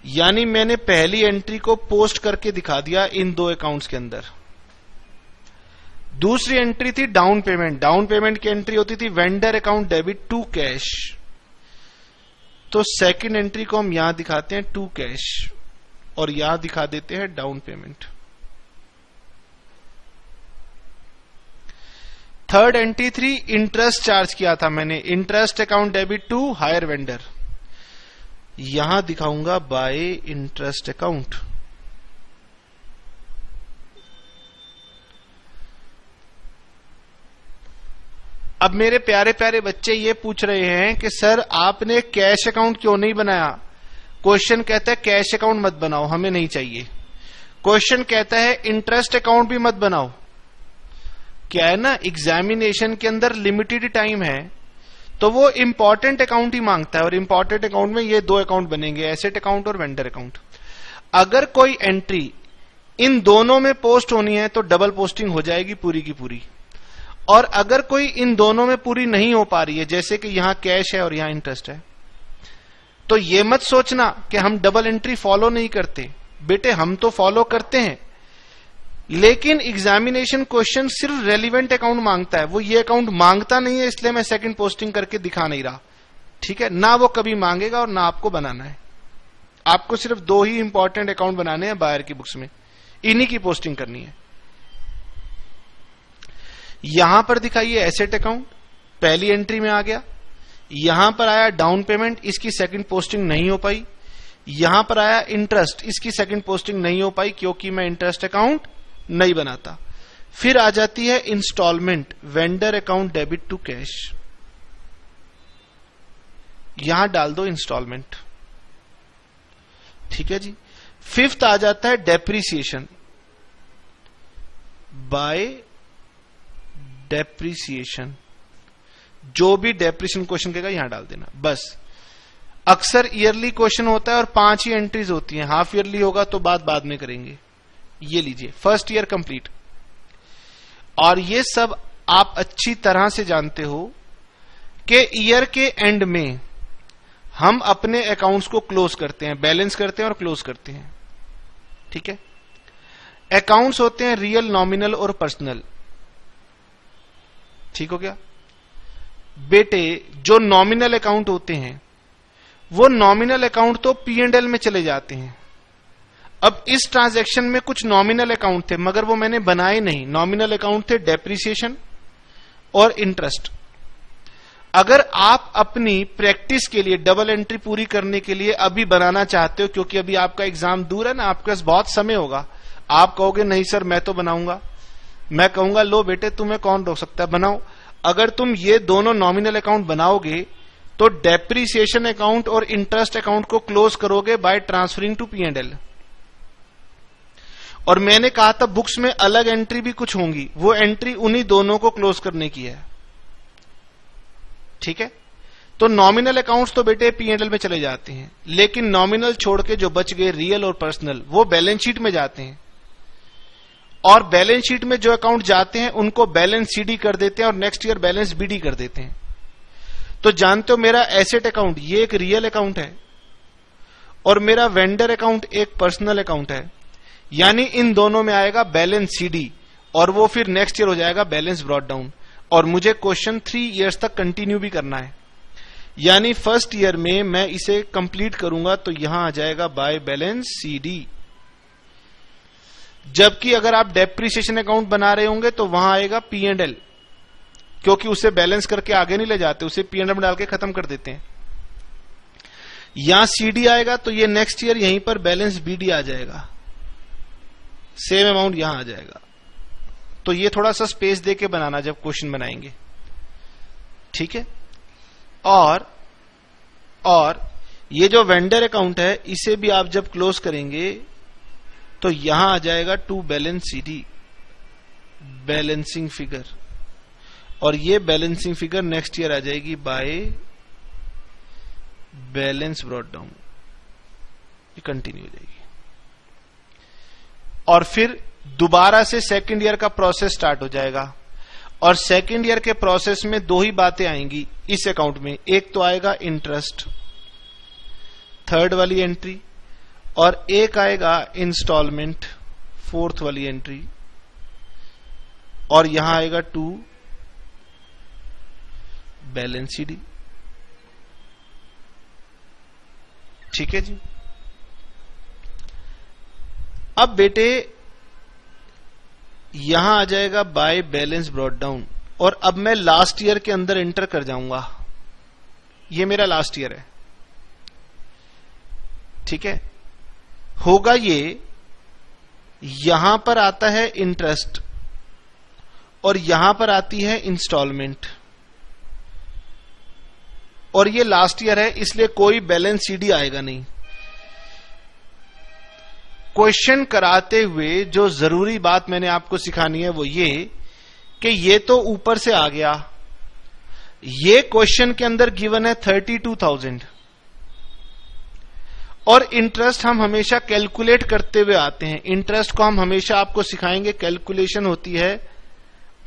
यानी मैंने पहली एंट्री को पोस्ट करके दिखा दिया इन 2 अकाउंट्स के अंदर। दूसरी एंट्री थी डाउन पेमेंट। डाउन पेमेंट की एंट्री होती थी vendor account debit to cash. तो सेकंड एंट्री को हम यहां दिखाते हैं टू कैश, और यहां दिखा देते हैं down payment. Third entry 3 interest charge किया था मैंने, interest account debit to hire vendor, यहां दिखाऊंगा बाय इंटरेस्ट अकाउंट। अब मेरे प्यारे प्यारे बच्चे ये पूछ रहे हैं कि सर आपने कैश अकाउंट क्यों नहीं बनाया। क्वेश्चन कहता है कैश अकाउंट मत बनाओ, हमें नहीं चाहिए। क्वेश्चन कहता है इंटरेस्ट अकाउंट भी मत बनाओ। क्या है ना, एग्जामिनेशन के अंदर लिमिटेड टाइम है, तो वो इंपॉर्टेंट अकाउंट ही मांगता है, और इंपॉर्टेंट अकाउंट में ये दो अकाउंट बनेंगे, एसेट अकाउंट और वेंडर अकाउंट। अगर कोई एंट्री इन दोनों में पोस्ट होनी है तो डबल पोस्टिंग हो जाएगी पूरी की पूरी, और अगर कोई इन दोनों में पूरी नहीं हो पा रही है, जैसे कि यहां कैश है और यहां इंटरेस्ट है, तो ये मत सोचना कि हम डबल एंट्री फॉलो नहीं करते। बेटे हम तो फॉलो करते हैं, लेकिन एग्जामिनेशन क्वेश्चन सिर्फ रेलिवेंट अकाउंट मांगता है, वो ये अकाउंट मांगता नहीं है, इसलिए मैं सेकंड पोस्टिंग करके दिखा नहीं रहा। ठीक है ना, वो कभी मांगेगा और ना आपको बनाना है। आपको सिर्फ दो ही इंपॉर्टेंट अकाउंट बनाने हैं बायर की बुक्स में, इन्हीं की पोस्टिंग करनी है। यहां पर दिखाइए एसेट अकाउंट, पहली एंट्री में आ गया। यहां पर आया डाउन पेमेंट, इसकी सेकंड पोस्टिंग नहीं हो पाई। यहां पर आया इंटरेस्ट, इसकी सेकंड पोस्टिंग नहीं हो पाई क्योंकि मैं इंटरेस्ट अकाउंट नहीं बनाता। फिर आ जाती है installment, vendor account debit to cash, यहां डाल दो इंस्टॉलमेंट। ठीक है जी। फिफ्थ आ जाता है डेप्रीसिएशन, बाय डेप्रीसिएशन, जो भी डेप्रीसिएशन क्वेश्चन कहेगा यहां डाल देना बस। अक्सर ईयरली क्वेश्चन होता है और 5 ही एंट्रीज होती हैं, हाफ ईयरली होगा तो बाद में करेंगे। ये लीजिए फर्स्ट ईयर कंप्लीट। और ये सब आप अच्छी तरह से जानते हो कि ईयर के एंड में हम अपने अकाउंट्स को क्लोज करते हैं, बैलेंस करते हैं और क्लोज करते हैं। ठीक है, अकाउंट्स होते हैं रियल, नॉमिनल और पर्सनल। ठीक हो गया बेटे। जो नॉमिनल अकाउंट होते हैं वो नॉमिनल अकाउंट तो P&L में चले जाते हैं। अब इस ट्रांजैक्शन में कुछ नॉमिनल अकाउंट थे मगर वो मैंने बनाए नहीं। नॉमिनल अकाउंट थे डेप्रीसिएशन और इंटरेस्ट। अगर आप अपनी प्रैक्टिस के लिए डबल एंट्री पूरी करने के लिए अभी बनाना चाहते हो, क्योंकि अभी आपका एग्जाम दूर है ना, आपके पास बहुत समय होगा, आप कहोगे नहीं सर मैं तो बनाऊंगा, मैं कहूंगा लो बेटे तुम्हें कौन रोक सकता है, बनाओ। अगर तुम ये दोनों नॉमिनल अकाउंट बनाओगे तो डेप्रीसिएशन अकाउंट और इंटरेस्ट अकाउंट को क्लोज करोगे बाय ट्रांसफरिंग टू P&L। और मैंने कहा था बुक्स में अलग एंट्री भी कुछ होंगी, वो एंट्री उन्हीं दोनों को क्लोज करने की है। ठीक है, तो नॉमिनल अकाउंट्स तो बेटे P&L में चले जाते हैं, लेकिन नॉमिनल छोड़ के जो बच गए रियल और पर्सनल वो बैलेंस शीट में जाते हैं। और बैलेंस शीट में जो अकाउंट जाते हैं उनको बैलेंस CD कर देते हैं और नेक्स्ट ईयर बैलेंस BD कर देते हैं। तो जानते हो मेरा एसेट अकाउंट ये एक रियल अकाउंट है और मेरा वेंडर अकाउंट एक पर्सनल अकाउंट है, यानी इन दोनों में आएगा बैलेंस CD और वो फिर नेक्स्ट ईयर हो जाएगा बैलेंस ब्रॉट डाउन। और मुझे क्वेश्चन 3 इयर्स तक कंटिन्यू भी करना है, यानी फर्स्ट ईयर में मैं इसे कंप्लीट करूंगा तो यहां आ जाएगा बाय बैलेंस CD। जबकि अगर आप डेप्रीसिएशन अकाउंट बना रहे होंगे तो वहां आएगा P&L, क्योंकि उसे बैलेंस करके आगे नहीं ले जाते, उसे P&L में डाल के खत्म कर देते हैं। यहां CD आएगा तो ये नेक्स्ट ईयर यहीं पर बैलेंस BD आ जाएगा, सेम अमाउंट यहां आ जाएगा। तो ये थोड़ा सा स्पेस देके बनाना जब क्वेश्चन बनाएंगे। ठीक है, और ये जो वेंडर अकाउंट है इसे भी आप जब क्लोज करेंगे तो यहां आ जाएगा to balance CD, balancing figure, और ये बैलेंसिंग फिगर नेक्स्ट ईयर आ जाएगी बाय बैलेंस ब्रॉट डाउन। ये कंटिन्यू हो जाएगी और फिर दोबारा से सेकंड ईयर का प्रोसेस स्टार्ट हो जाएगा। और सेकंड ईयर के प्रोसेस में दो ही बातें आएंगी इस अकाउंट में, एक तो आएगा इंटरेस्ट, थर्ड वाली एंट्री, और एक आएगा इंस्टॉलमेंट, फोर्थ वाली एंट्री, और यहां आएगा टू बैलेंस CD। ठीक है जी। अब बेटे यहां आ जाएगा बाय बैलेंस ब्रॉट डाउन, और अब मैं लास्ट ईयर के अंदर एंटर कर जाऊंगा। ये मेरा लास्ट ईयर है, ठीक है। होगा ये, यहां पर आता है इंटरेस्ट और यहां पर आती है इंस्टॉलमेंट, और ये लास्ट ईयर है, इसलिए कोई बैलेंस सीडी आएगा नहीं। क्वेश्चन कराते हुए जो जरूरी बात मैंने आपको सिखानी है वो ये कि ये तो ऊपर से आ गया, ये क्वेश्चन के अंदर गिवन है 32,000, और इंटरेस्ट हम हमेशा कैलकुलेट करते हुए आते हैं। इंटरेस्ट को हम हमेशा आपको सिखाएंगे, कैलकुलेशन होती है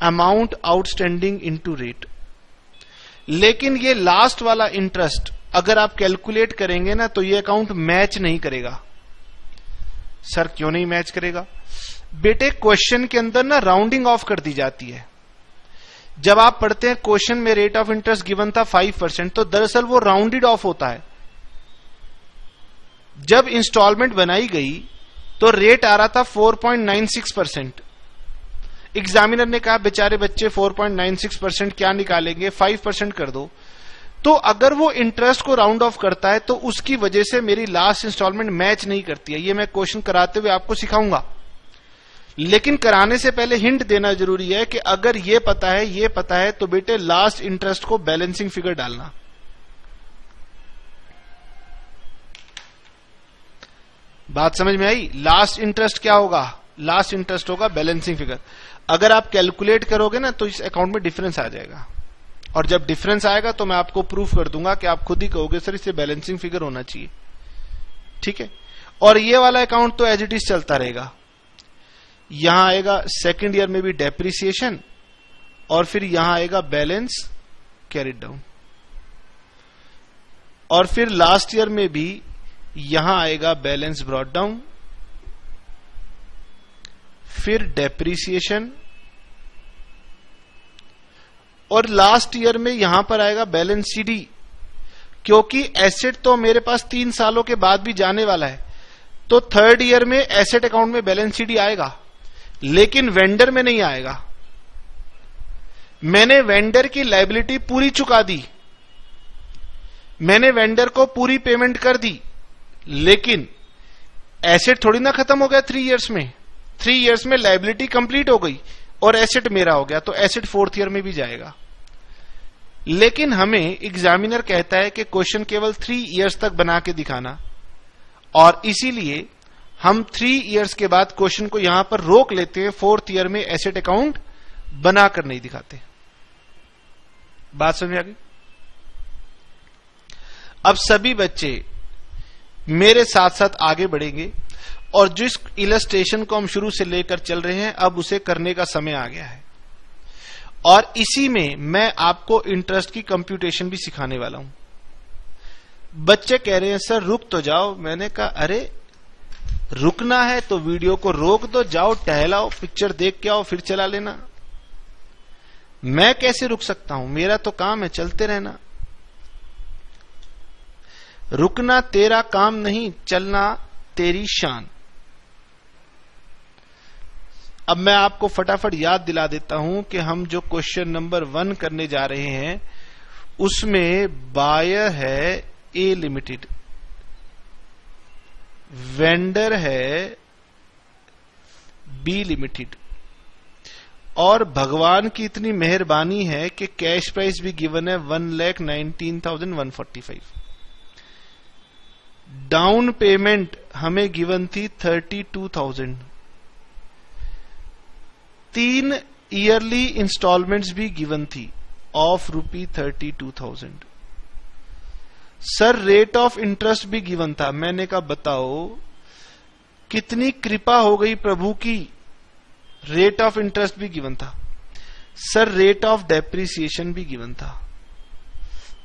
अमाउंट आउटस्टैंडिंग इनटू रेट। लेकिन ये लास्ट वाला इंटरेस्ट अगर आप कैलकुलेट करेंगे ना तो ये अकाउंट मैच नहीं करेगा। सर क्यों नहीं मैच करेगा? बेटे क्वेश्चन के अंदर ना राउंडिंग ऑफ कर दी जाती है। जब आप पढ़ते हैं क्वेश्चन में रेट ऑफ इंटरेस्ट गिवन था 5%, तो दरअसल वो राउंडेड ऑफ होता है। जब इंस्टॉलमेंट बनाई गई तो रेट आ रहा था 4.96%। एग्जामिनर ने कहा बेचारे बच्चे 4.96% क्या निकालेंगे, 5% कर दो। तो अगर वो इंटरेस्ट को राउंड ऑफ करता है तो उसकी वजह से मेरी लास्ट इंस्टॉलमेंट मैच नहीं करती है। ये मैं क्वेश्चन कराते हुए आपको सिखाऊंगा, लेकिन कराने से पहले हिंट देना जरूरी है कि अगर ये पता है तो बेटे लास्ट इंटरेस्ट को बैलेंसिंग फिगर डालना। बात समझ में आई? लास्ट इंटरेस्ट क्या होगा? लास्ट इंटरेस्ट होगा बैलेंसिंग फिगर। अगर आप कैलकुलेट करोगे ना तो इस अकाउंट में डिफरेंस आ जाएगा, और जब डिफरेंस आएगा तो मैं आपको प्रूफ कर दूंगा कि आप खुद ही कहोगे सर इससे बैलेंसिंग फिगर होना चाहिए, ठीक है। और ये वाला अकाउंट तो एज इट इज चलता रहेगा। यहां आएगा सेकेंड ईयर में भी डेप्रिसिएशन, और फिर यहां आएगा बैलेंस कैरिड डाउन, और फिर लास्ट ईयर में भी यहां आएगा बैलेंस ब्रॉट डाउन, फिर डेप्रिसिएशन, और लास्ट ईयर में यहां पर आएगा बैलेंस सीडी। क्योंकि एसेट तो मेरे पास 3 सालों के बाद भी जाने वाला है, तो थर्ड ईयर में एसेट अकाउंट में बैलेंस सीडी आएगा, लेकिन वेंडर में नहीं आएगा। मैंने वेंडर की लायबिलिटी पूरी चुका दी, मैंने वेंडर को पूरी पेमेंट कर दी, लेकिन एसेट थोड़ी ना खत्म हो गया 3 इयर्स में। 3 इयर्स में लायबिलिटी कंप्लीट हो गई और एसेट मेरा हो गया, तो एसेट 4th ईयर में भी जाएगा। लेकिन हमें एग्जामिनर कहता है कि क्वेश्चन केवल 3 इयर्स तक बना के दिखाना, और इसीलिए हम 3 इयर्स के बाद क्वेश्चन को यहां पर रोक लेते हैं, 4th ईयर में एसेट अकाउंट बनाकर नहीं दिखाते। बात समझ आ गई? अब सभी बच्चे मेरे साथ साथ आगे बढ़ेंगे, और जिस इलस्ट्रेशन को हम शुरू से लेकर चल रहे हैं अब उसे करने का समय आ गया है, और इसी में मैं आपको इंटरेस्ट की कंप्यूटेशन भी सिखाने वाला हूं। बच्चे कह रहे हैं सर रुक तो जाओ। मैंने कहा अरे रुकना है तो वीडियो को रोक दो, जाओ टहलाओ, पिक्चर देख के आओ, फिर चला लेना। मैं कैसे रुक सकता हूं? मेरा तो काम है चलते रहना। रुकना तेरा काम नहीं, चलना तेरी शान। अब मैं आपको फटाफट याद दिला देता हूं कि हम जो क्वेश्चन नंबर 1 करने जा रहे हैं उसमें बायर है ए लिमिटेड, वेंडर है बी लिमिटेड, और भगवान की इतनी मेहरबानी है कि कैश प्राइस भी गिवन है 1,19,145। डाउन पेमेंट हमें गिवन थी 32,000। 3 ईयरली इंस्टॉलमेंट्स भी गिवन थी of ₹32,000। Sir rate of interest भी गिवन था। मैंने कहा बताओ कितनी कृपा हो गई प्रभु की, रेट ऑफ इंटरेस्ट भी गिवन था। सर रेट ऑफ डेप्रिसिएशन भी गिवन था।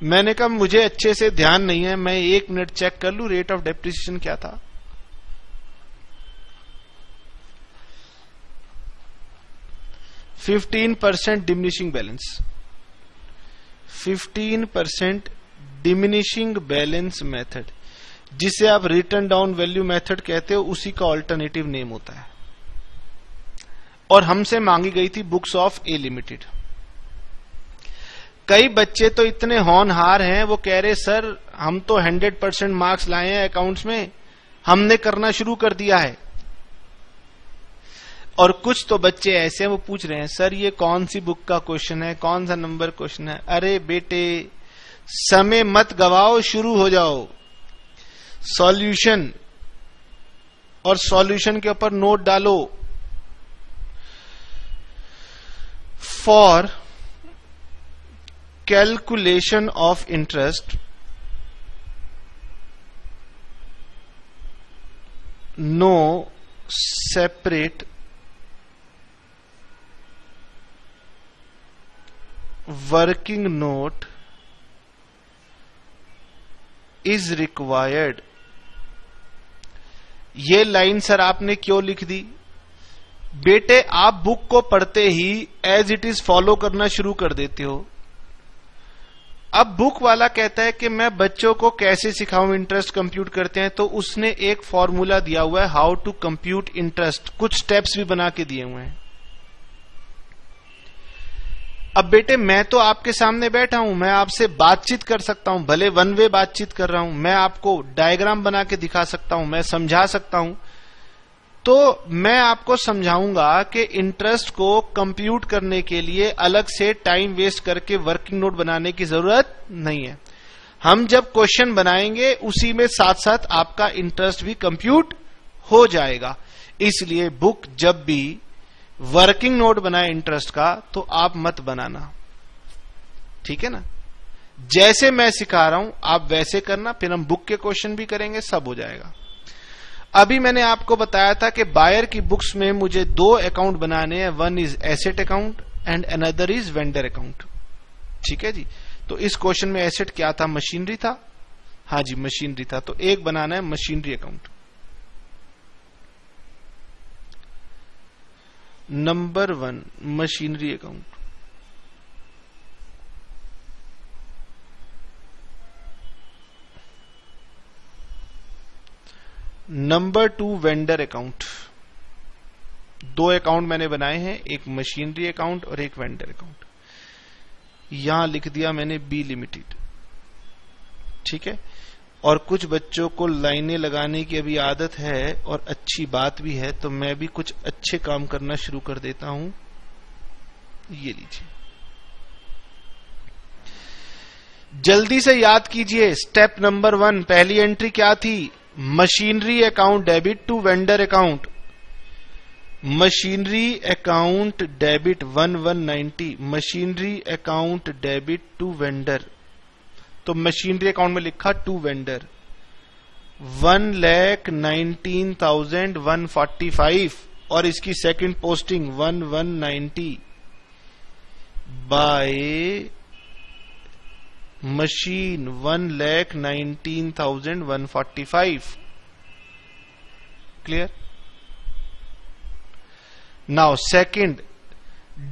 मैंने कहा मुझे अच्छे से ध्यान नहीं है, मैं 1 मिनट चेक कर लूं रेट ऑफ डेप्रिसिएशन क्या था। %15 diminishing balance, 15% diminishing balance method. जिसे आप रिटर्न डाउन वैल्यू मेथड कहते हो, उसी का ऑल्टरनेटिव नेम होता है। और हमसे मांगी गई थी बुक्स ऑफ ए लिमिटेड। कई बच्चे तो इतने होनहार हैं, वो कह रहे सर हम तो 100% मार्क्स लाए हैं अकाउंट्स में, हमने करना शुरू कर दिया है। और कुछ तो बच्चे ऐसे हैं, वो पूछ रहे हैं सर ये कौन सी बुक का क्वेश्चन है, कौन सा नंबर क्वेश्चन है। अरे बेटे समय मत गवाओ, शुरू हो जाओ। सॉल्यूशन और सॉल्यूशन के ऊपर नोट डालो। For calculation of interest no separate working note is required. ये लाइन सर आपने क्यों लिख दी? बेटे आप बुक को पढ़ते ही एज इट इज फॉलो करना शुरू कर देते हो। अब बुक वाला कहता है कि मैं बच्चों को कैसे सिखाऊं इंटरेस्ट कंप्यूट करते हैं, तो उसने एक फॉर्मूला दिया हुआ है हाउ टू कंप्यूट इंटरेस्ट, कुछ स्टेप्स भी बना के दिए हुए हैं। अब बेटे मैं तो आपके सामने बैठा हूं, मैं आपसे बातचीत कर सकता हूं, भले वन वे बातचीत कर रहा हूं, मैं आपको डायग्राम बना के दिखा सकता हूं, मैं समझा सकता हूं। तो मैं आपको समझाऊंगा कि इंटरेस्ट को कंप्यूट करने के लिए अलग से टाइम वेस्ट करके वर्किंग नोट बनाने की जरूरत नहीं है। हम जब क्वेश्चन बनाएंगे उसी में साथ साथ आपका इंटरेस्ट भी कंप्यूट हो जाएगा। इसलिए बुक जब भी वर्किंग नोट बनाए इंटरेस्ट का तो आप मत बनाना, ठीक है ना। जैसे मैं सिखा रहा हूं आप वैसे करना, फिर हम बुक के क्वेश्चन भी करेंगे, सब हो जाएगा। अभी मैंने आपको बताया था कि बायर की बुक्स में मुझे 2 अकाउंट बनाने हैं, one is asset account and another is vendor account, ठीक है जी। तो इस क्वेश्चन में एसेट क्या था? मशीनरी था। हाँ जी मशीनरी था, तो एक बनाना है machinery account. Number 1 machinery account. Number 2 vendor account. 2 account मैंने बनाए हैं, एक मशीनरी अकाउंट और एक वेंडर अकाउंट। यहां लिख दिया मैंने बी लिमिटेड, ठीक है। और कुछ बच्चों को लाइनें लगाने की अभी आदत है और अच्छी बात भी है, तो मैं भी कुछ अच्छे काम करना शुरू कर देता हूं। ये लीजिए, जल्दी से याद कीजिए। स्टेप नंबर 1 पहली एंट्री क्या थी? Machinery account debit to vendor account. Machinery account debit 1190, machinery account debit to vendor. तो मशीनरी अकाउंट में लिखा टू वेंडर 1,19,145 और इसकी second posting 1190 by machine 1,19,145। Clear? Now second,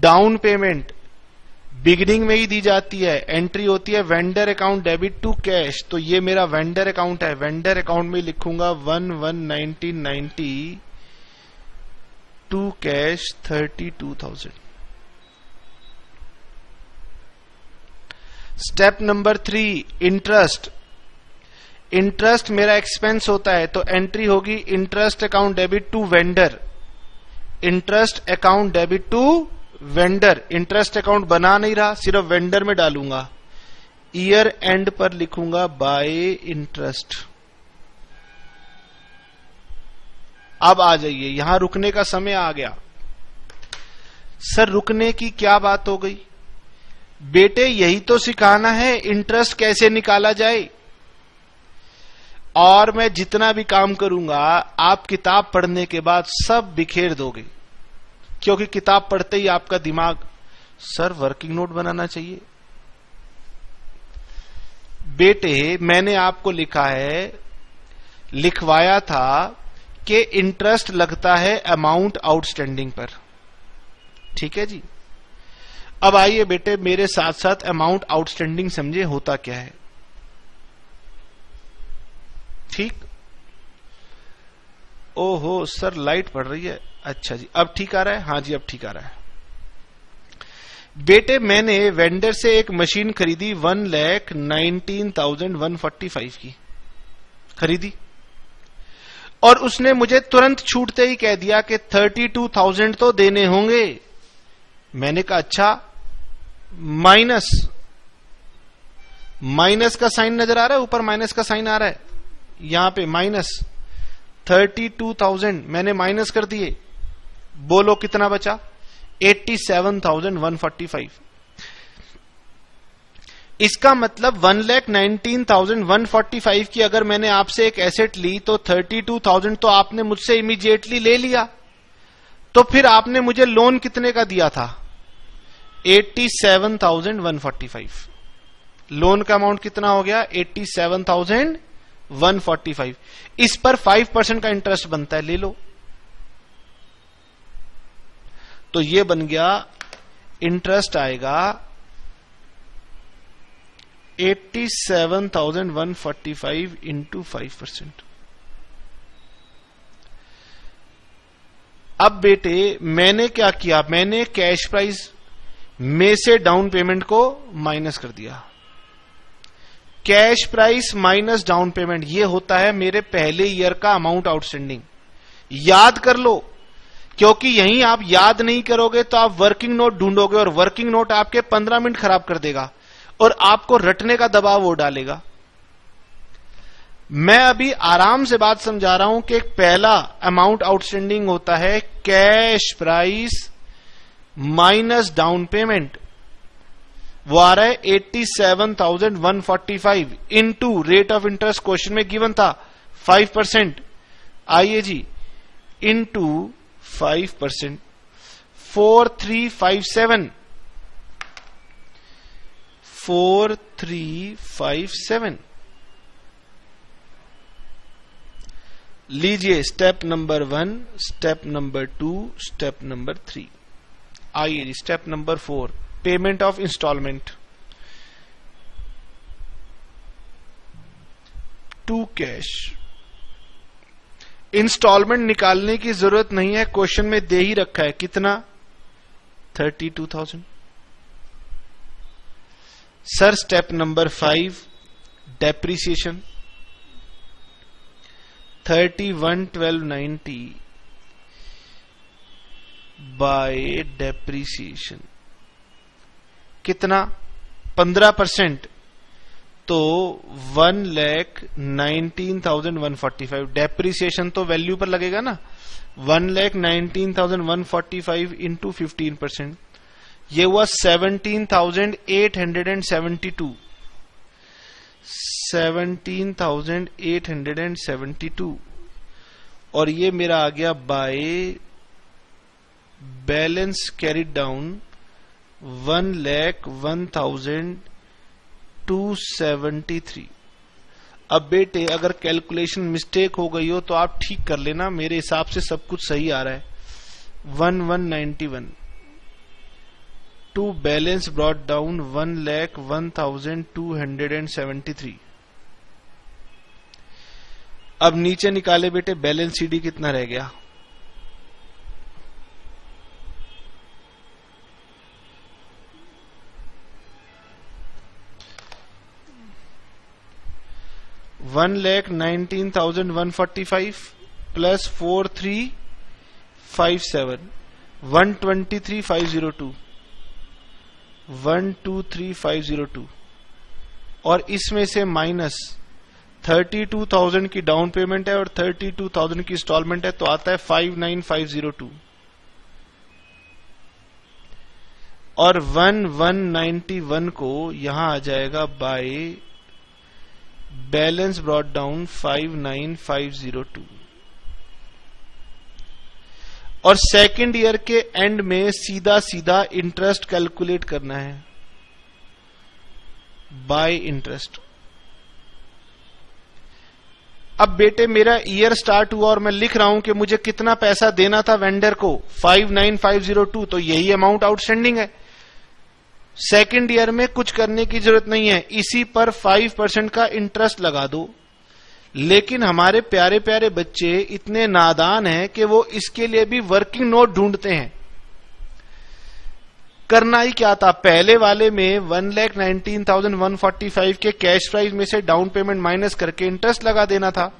down payment beginning में ही दी जाती है। एंट्री होती है vendor account debit to cash, तो ये मेरा वेंडर अकाउंट है। वेंडर अकाउंट में लिखूंगा 1,1990 to cash 32,000। Step number 3 interest. Interest मेरा एक्सपेंस होता है, तो एंट्री होगी interest account debit to vendor. Interest account debit to vendor. Interest account बना नहीं रहा, सिर्फ वेंडर में डालूंगा। ईयर एंड पर लिखूंगा बाय इंटरेस्ट। अब आ जाइए, यहां रुकने का समय आ गया। सर रुकने की क्या बात हो गई? बेटे यही तो सिखाना है इंटरेस्ट कैसे निकाला जाए। और मैं जितना भी काम करूंगा आप किताब पढ़ने के बाद सब बिखेर दोगे, क्योंकि किताब पढ़ते ही आपका दिमाग सर वर्किंग नोट बनाना चाहिए। बेटे मैंने आपको लिखवाया था कि इंटरेस्ट लगता है अमाउंट आउटस्टैंडिंग पर, ठीक है जी। अब आइए बेटे मेरे साथ साथ अमाउंट आउटस्टैंडिंग समझे होता क्या है। ठीक। ओहो सर लाइट पड़ रही है, अच्छा जी अब ठीक आ रहा है, हाँ जी अब ठीक आ रहा है। बेटे मैंने वेंडर से एक मशीन खरीदी 1,19,145 की खरीदी, और उसने मुझे तुरंत छूटते ही कह दिया कि 32,000 तो देने होंगे। मैंने कहा अच्छा, माइनस का साइन नजर आ रहा है, ऊपर माइनस का साइन आ रहा है, यहां पे माइनस 32,000 मैंने माइनस कर दिए, बोलो कितना बचा? 87,145। इसका मतलब 1,19,145 की अगर मैंने आपसे एक एसेट ली तो 32,000 तो आपने मुझसे इमीडिएटली ले लिया, तो फिर आपने मुझे लोन कितने का दिया था? 87,145। लोन का अमाउंट कितना हो गया? 87,145। इस पर 5% का इंटरेस्ट बनता है, ले लो। तो ये बन गया, इंटरेस्ट आएगा 87,145 इंटू 5%। अब बेटे मैंने क्या किया, मैंने कैश प्राइस में से डाउन पेमेंट को माइनस कर दिया। Cash price minus down payment, ये होता है मेरे पहले ईयर का अमाउंट आउटस्टैंडिंग। याद कर लो, क्योंकि यहीं आप याद नहीं करोगे तो आप वर्किंग नोट ढूंढोगे, और वर्किंग नोट आपके 15 मिनट खराब कर देगा और आपको रटने का दबाव वो डालेगा। मैं अभी आराम से बात समझा रहा हूं कि एक पहला अमाउंट आउटस्टैंडिंग होता है cash price minus down payment, वो आ रहा है 87,145 into rate of interest, question में गिवन था 5%, आइए जी इंटू 5%, 4357 4357। लीजिए step number 1, step number 2, step number 3। आइए जी step number 4, payment of instalment to cash. Instalment निकालने की जरूरत नहीं है, क्वेश्चन में दे ही रखा है, कितना? 32,000। Sir step number 5, depreciation 31,1290 by depreciation कितना? 15%, तो 1,19,145। डेप्रीसिएशन तो वैल्यू पर लगेगा ना, 1,19,145 इंटू 15%, ये हुआ 17,872। 17,872, और ये मेरा आ गया बाय बैलेंस कैरिड डाउन 1,01,273। अब बेटे अगर कैलकुलेशन मिस्टेक हो गई हो तो आप ठीक कर लेना, मेरे हिसाब से सब कुछ सही आ रहा है। 1,191 टू बैलेंस ब्रॉट डाउन 1,01,273। अब नीचे निकाले बेटे बैलेंस सीडी कितना रह गया? $1,19,145 प्लस 4357 123,502 123,502, और इसमें से माइनस 32,000 की डाउन पेमेंट है और 32,000 की इंस्टॉलमेंट है, तो आता है 59,502, और 1,191 को यहां आ जाएगा बाय बैलेंस ब्रॉट डाउन 59,502। और सेकेंड ईयर के एंड में सीधा सीधा इंटरेस्ट कैलकुलेट करना है बाय इंटरेस्ट। अब बेटे मेरा ईयर स्टार्ट हुआ और मैं लिख रहा हूं कि मुझे कितना पैसा देना था वेंडर को, 59,502, तो यही अमाउंट आउटस्टैंडिंग है। सेकेंड ईयर में कुछ करने की जरूरत नहीं है, इसी पर 5% का इंटरेस्ट लगा दो। लेकिन हमारे प्यारे प्यारे बच्चे इतने नादान हैं कि वो इसके लिए भी वर्किंग नोट ढूंढते हैं। करना ही क्या था, पहले वाले में 1,19,145 के कैश प्राइस में से डाउन पेमेंट माइनस करके इंटरेस्ट लगा देना था,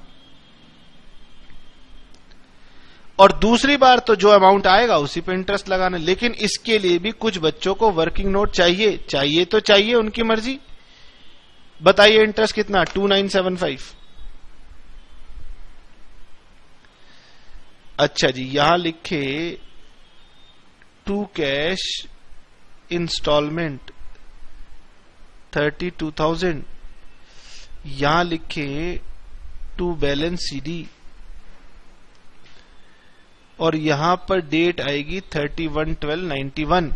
और दूसरी बार तो जो अमाउंट आएगा उसी पे इंटरेस्ट लगाना। लेकिन इसके लिए भी कुछ बच्चों को वर्किंग नोट चाहिए, चाहिए तो चाहिए, उनकी मर्जी। बताइए इंटरेस्ट कितना, 2975। अच्छा जी, यहां लिखे टू कैश इंस्टॉलमेंट 32,000, यहां लिखे टू बैलेंस सीडी, और यहां पर डेट आएगी 31/12/91।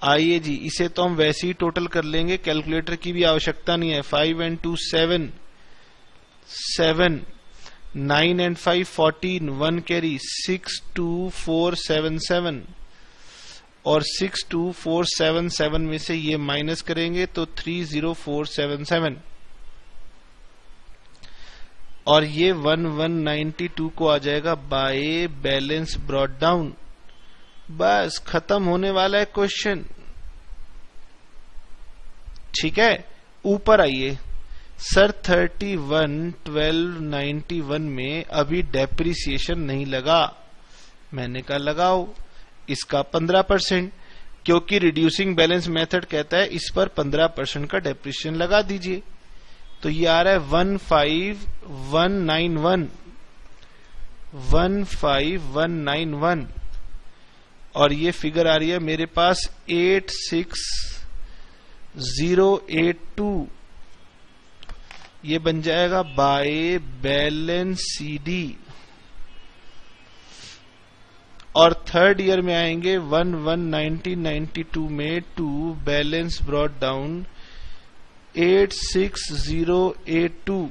आइए जी, इसे तो हम वैसे ही टोटल कर लेंगे, कैलकुलेटर की भी आवश्यकता नहीं है। 5 and 2 7, 7, 9 and 5 14, 1 कैरी, 62477, और 62477 में से ये माइनस करेंगे तो 30477, और ये 1192 को आ जाएगा बाय बैलेंस ब्रॉट डाउन। बस खत्म होने वाला है क्वेश्चन। ठीक है, ऊपर आइए सर। 31/12/91 में अभी डेप्रिसिएशन नहीं लगा। मैंने कहा लगाओ इसका 15%, क्योंकि रिड्यूसिंग बैलेंस मेथड कहता है इस पर 15% का डेप्रिसिएशन लगा दीजिए। तो ये आ रहा है 15,191, 15,191, और ये फिगर आ रही है मेरे पास 86082। ये बन जाएगा बाय बैलेंस सीडी, और थर्ड ईयर में आएंगे 1/1/1992 में टू बैलेंस ब्रॉट डाउन 86082।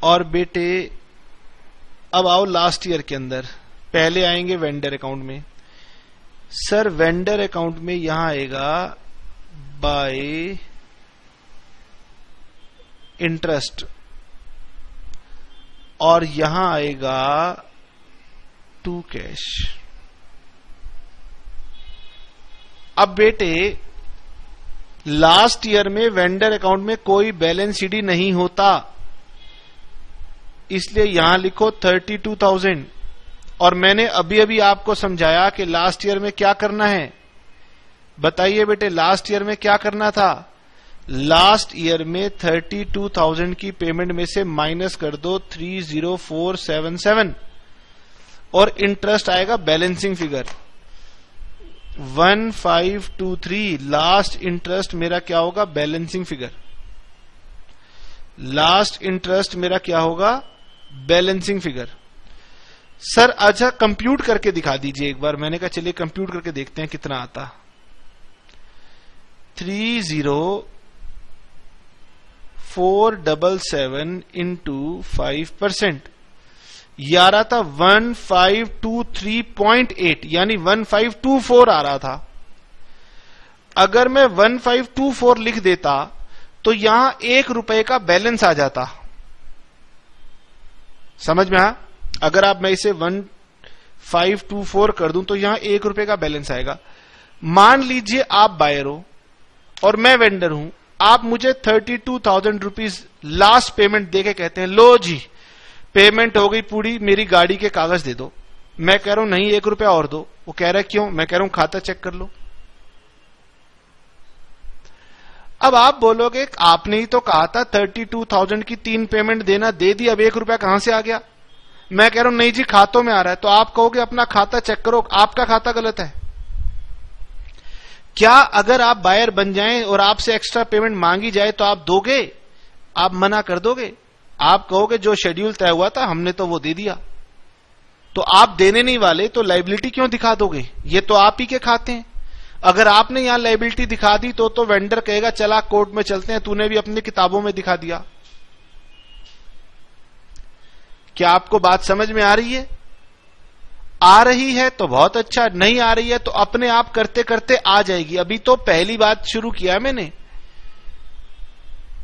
और बेटे अब आओ लास्ट ईयर के अंदर, पहले आएंगे वेंडर अकाउंट में। सर वेंडर अकाउंट में यहां आएगा बाय इंटरेस्ट, और यहां आएगा टू कैश। अब बेटे लास्ट ईयर में वेंडर अकाउंट में कोई बैलेंस सीडी नहीं होता, इसलिए यहां लिखो 32,000। और मैंने अभी अभी आपको समझाया कि लास्ट ईयर में क्या करना है। बताइए बेटे, लास्ट ईयर में क्या करना था। लास्ट ईयर में 32,000 की पेमेंट में से माइनस कर दो 30477, और इंटरेस्ट आएगा बैलेंसिंग फिगर 1523। लास्ट इंटरेस्ट मेरा क्या होगा, बैलेंसिंग फिगर। लास्ट इंटरेस्ट मेरा क्या होगा, बैलेंसिंग फिगर। सर अच्छा कंप्यूट करके दिखा दीजिए एक बार। मैंने कहा चलिए कंप्यूट करके देखते हैं कितना आता। 30477 इंटू 5%, यह आ रहा था 1523.8, यानी 1524 आ रहा था। अगर मैं 1524 लिख देता तो यहां ₹1 का बैलेंस आ जाता। समझ में आ? अगर आप मैं इसे 1524 कर दूं तो यहां ₹1 का बैलेंस आएगा। मान लीजिए आप बायर हो और मैं वेंडर हूं, आप मुझे 32,000 रुपीज लास्ट पेमेंट देके कहते हैं लो जी पेमेंट हो गई पूरी, मेरी गाड़ी के कागज दे दो। मैं कह रहा हूं नहीं ₹1 और दो। वो कह रहा है क्यों? मैं कह रहा हूं खाता चेक कर लो। अब आप बोलोगे आपने ही तो कहा था 32,000 की 3 पेमेंट देना, दे दी, अब ₹1 कहां से आ गया? मैं कह रहा हूं नहीं जी खातों में आ रहा है। तो आप कहोगे अपना खाता चेक करो, आपका खाता गलत है। क्या अगर आप बायर बन जाएं और आपसे एक्स्ट्रा पेमेंट मांगी जाए तो आप दोगे? आप मना कर दोगे? आप कहोगे जो शेड्यूल तय हुआ था हमने तो वो दे दिया। तो आप देने नहीं वाले तो लायबिलिटी क्यों दिखा दोगे? ये तो आप ही के खाते हैं। अगर आपने यहां लायबिलिटी दिखा दी तो वेंडर कहेगा चला कोर्ट में चलते हैं, तूने भी अपनी किताबों में दिखा दिया। क्या आपको बात समझ में आ रही है? आ रही है तो बहुत अच्छा, नहीं आ रही है तो अपने आप करते करते आ जाएगी। अभी तो पहली बात शुरू किया है मैंने।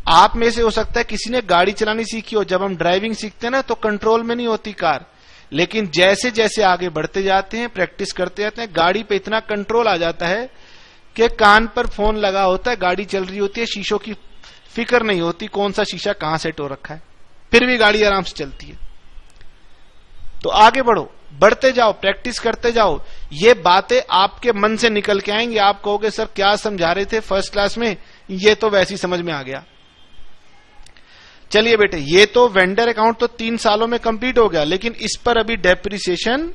आप में से हो सकता है किसी ने गाड़ी चलानी सीखी हो, जब हम ड्राइविंग सीखते हैं ना तो कंट्रोल में नहीं होती कार, लेकिन जैसे जैसे आगे बढ़ते जाते हैं, प्रैक्टिस करते जाते हैं, गाड़ी पे इतना कंट्रोल आ जाता है कि कान पर फोन लगा होता है, गाड़ी चल रही होती है, शीशों की फिक्र नहीं होती कौन सा शीशा कहां सेट हो रखा है, फिर भी गाड़ी आराम से चलती है। तो आगे बढ़ो, बढ़ते जाओ, प्रैक्टिस करते जाओ, ये बातें आपके मन से निकल के आएंगे। आप कहोगे सर क्या समझा रहे थे फर्स्ट क्लास में, ये तो वैसी समझ में आ गया। चलिए बेटे, ये तो वेंडर अकाउंट तो 3 सालों में कंप्लीट हो गया, लेकिन इस पर अभी डेप्रिसिएशन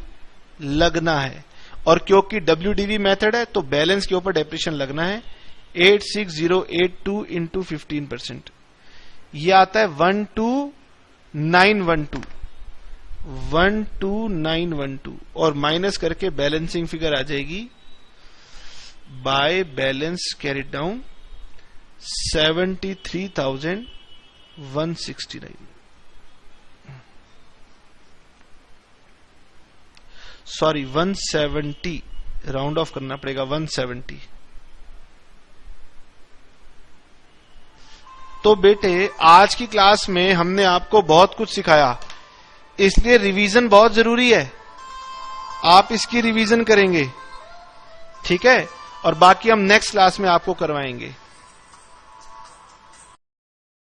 लगना है, और क्योंकि WDV मेथड है तो बैलेंस के ऊपर डेप्रिसिएशन लगना है। 86082 इंटू 15%, ये आता है 12912, 12912, और माइनस करके बैलेंसिंग फिगर आ जाएगी by balance carried down 73,169। Sorry 170, round of करना पड़ेगा 170। तो बेटे आज की क्लास में हमने आपको बहुत कुछ सिखाया, इसलिए रिवीजन बहुत जरूरी है। आप इसकी रिवीजन करेंगे, ठीक है, और बाकी हम नेक्स्ट क्लास में आपको करवाएंगे।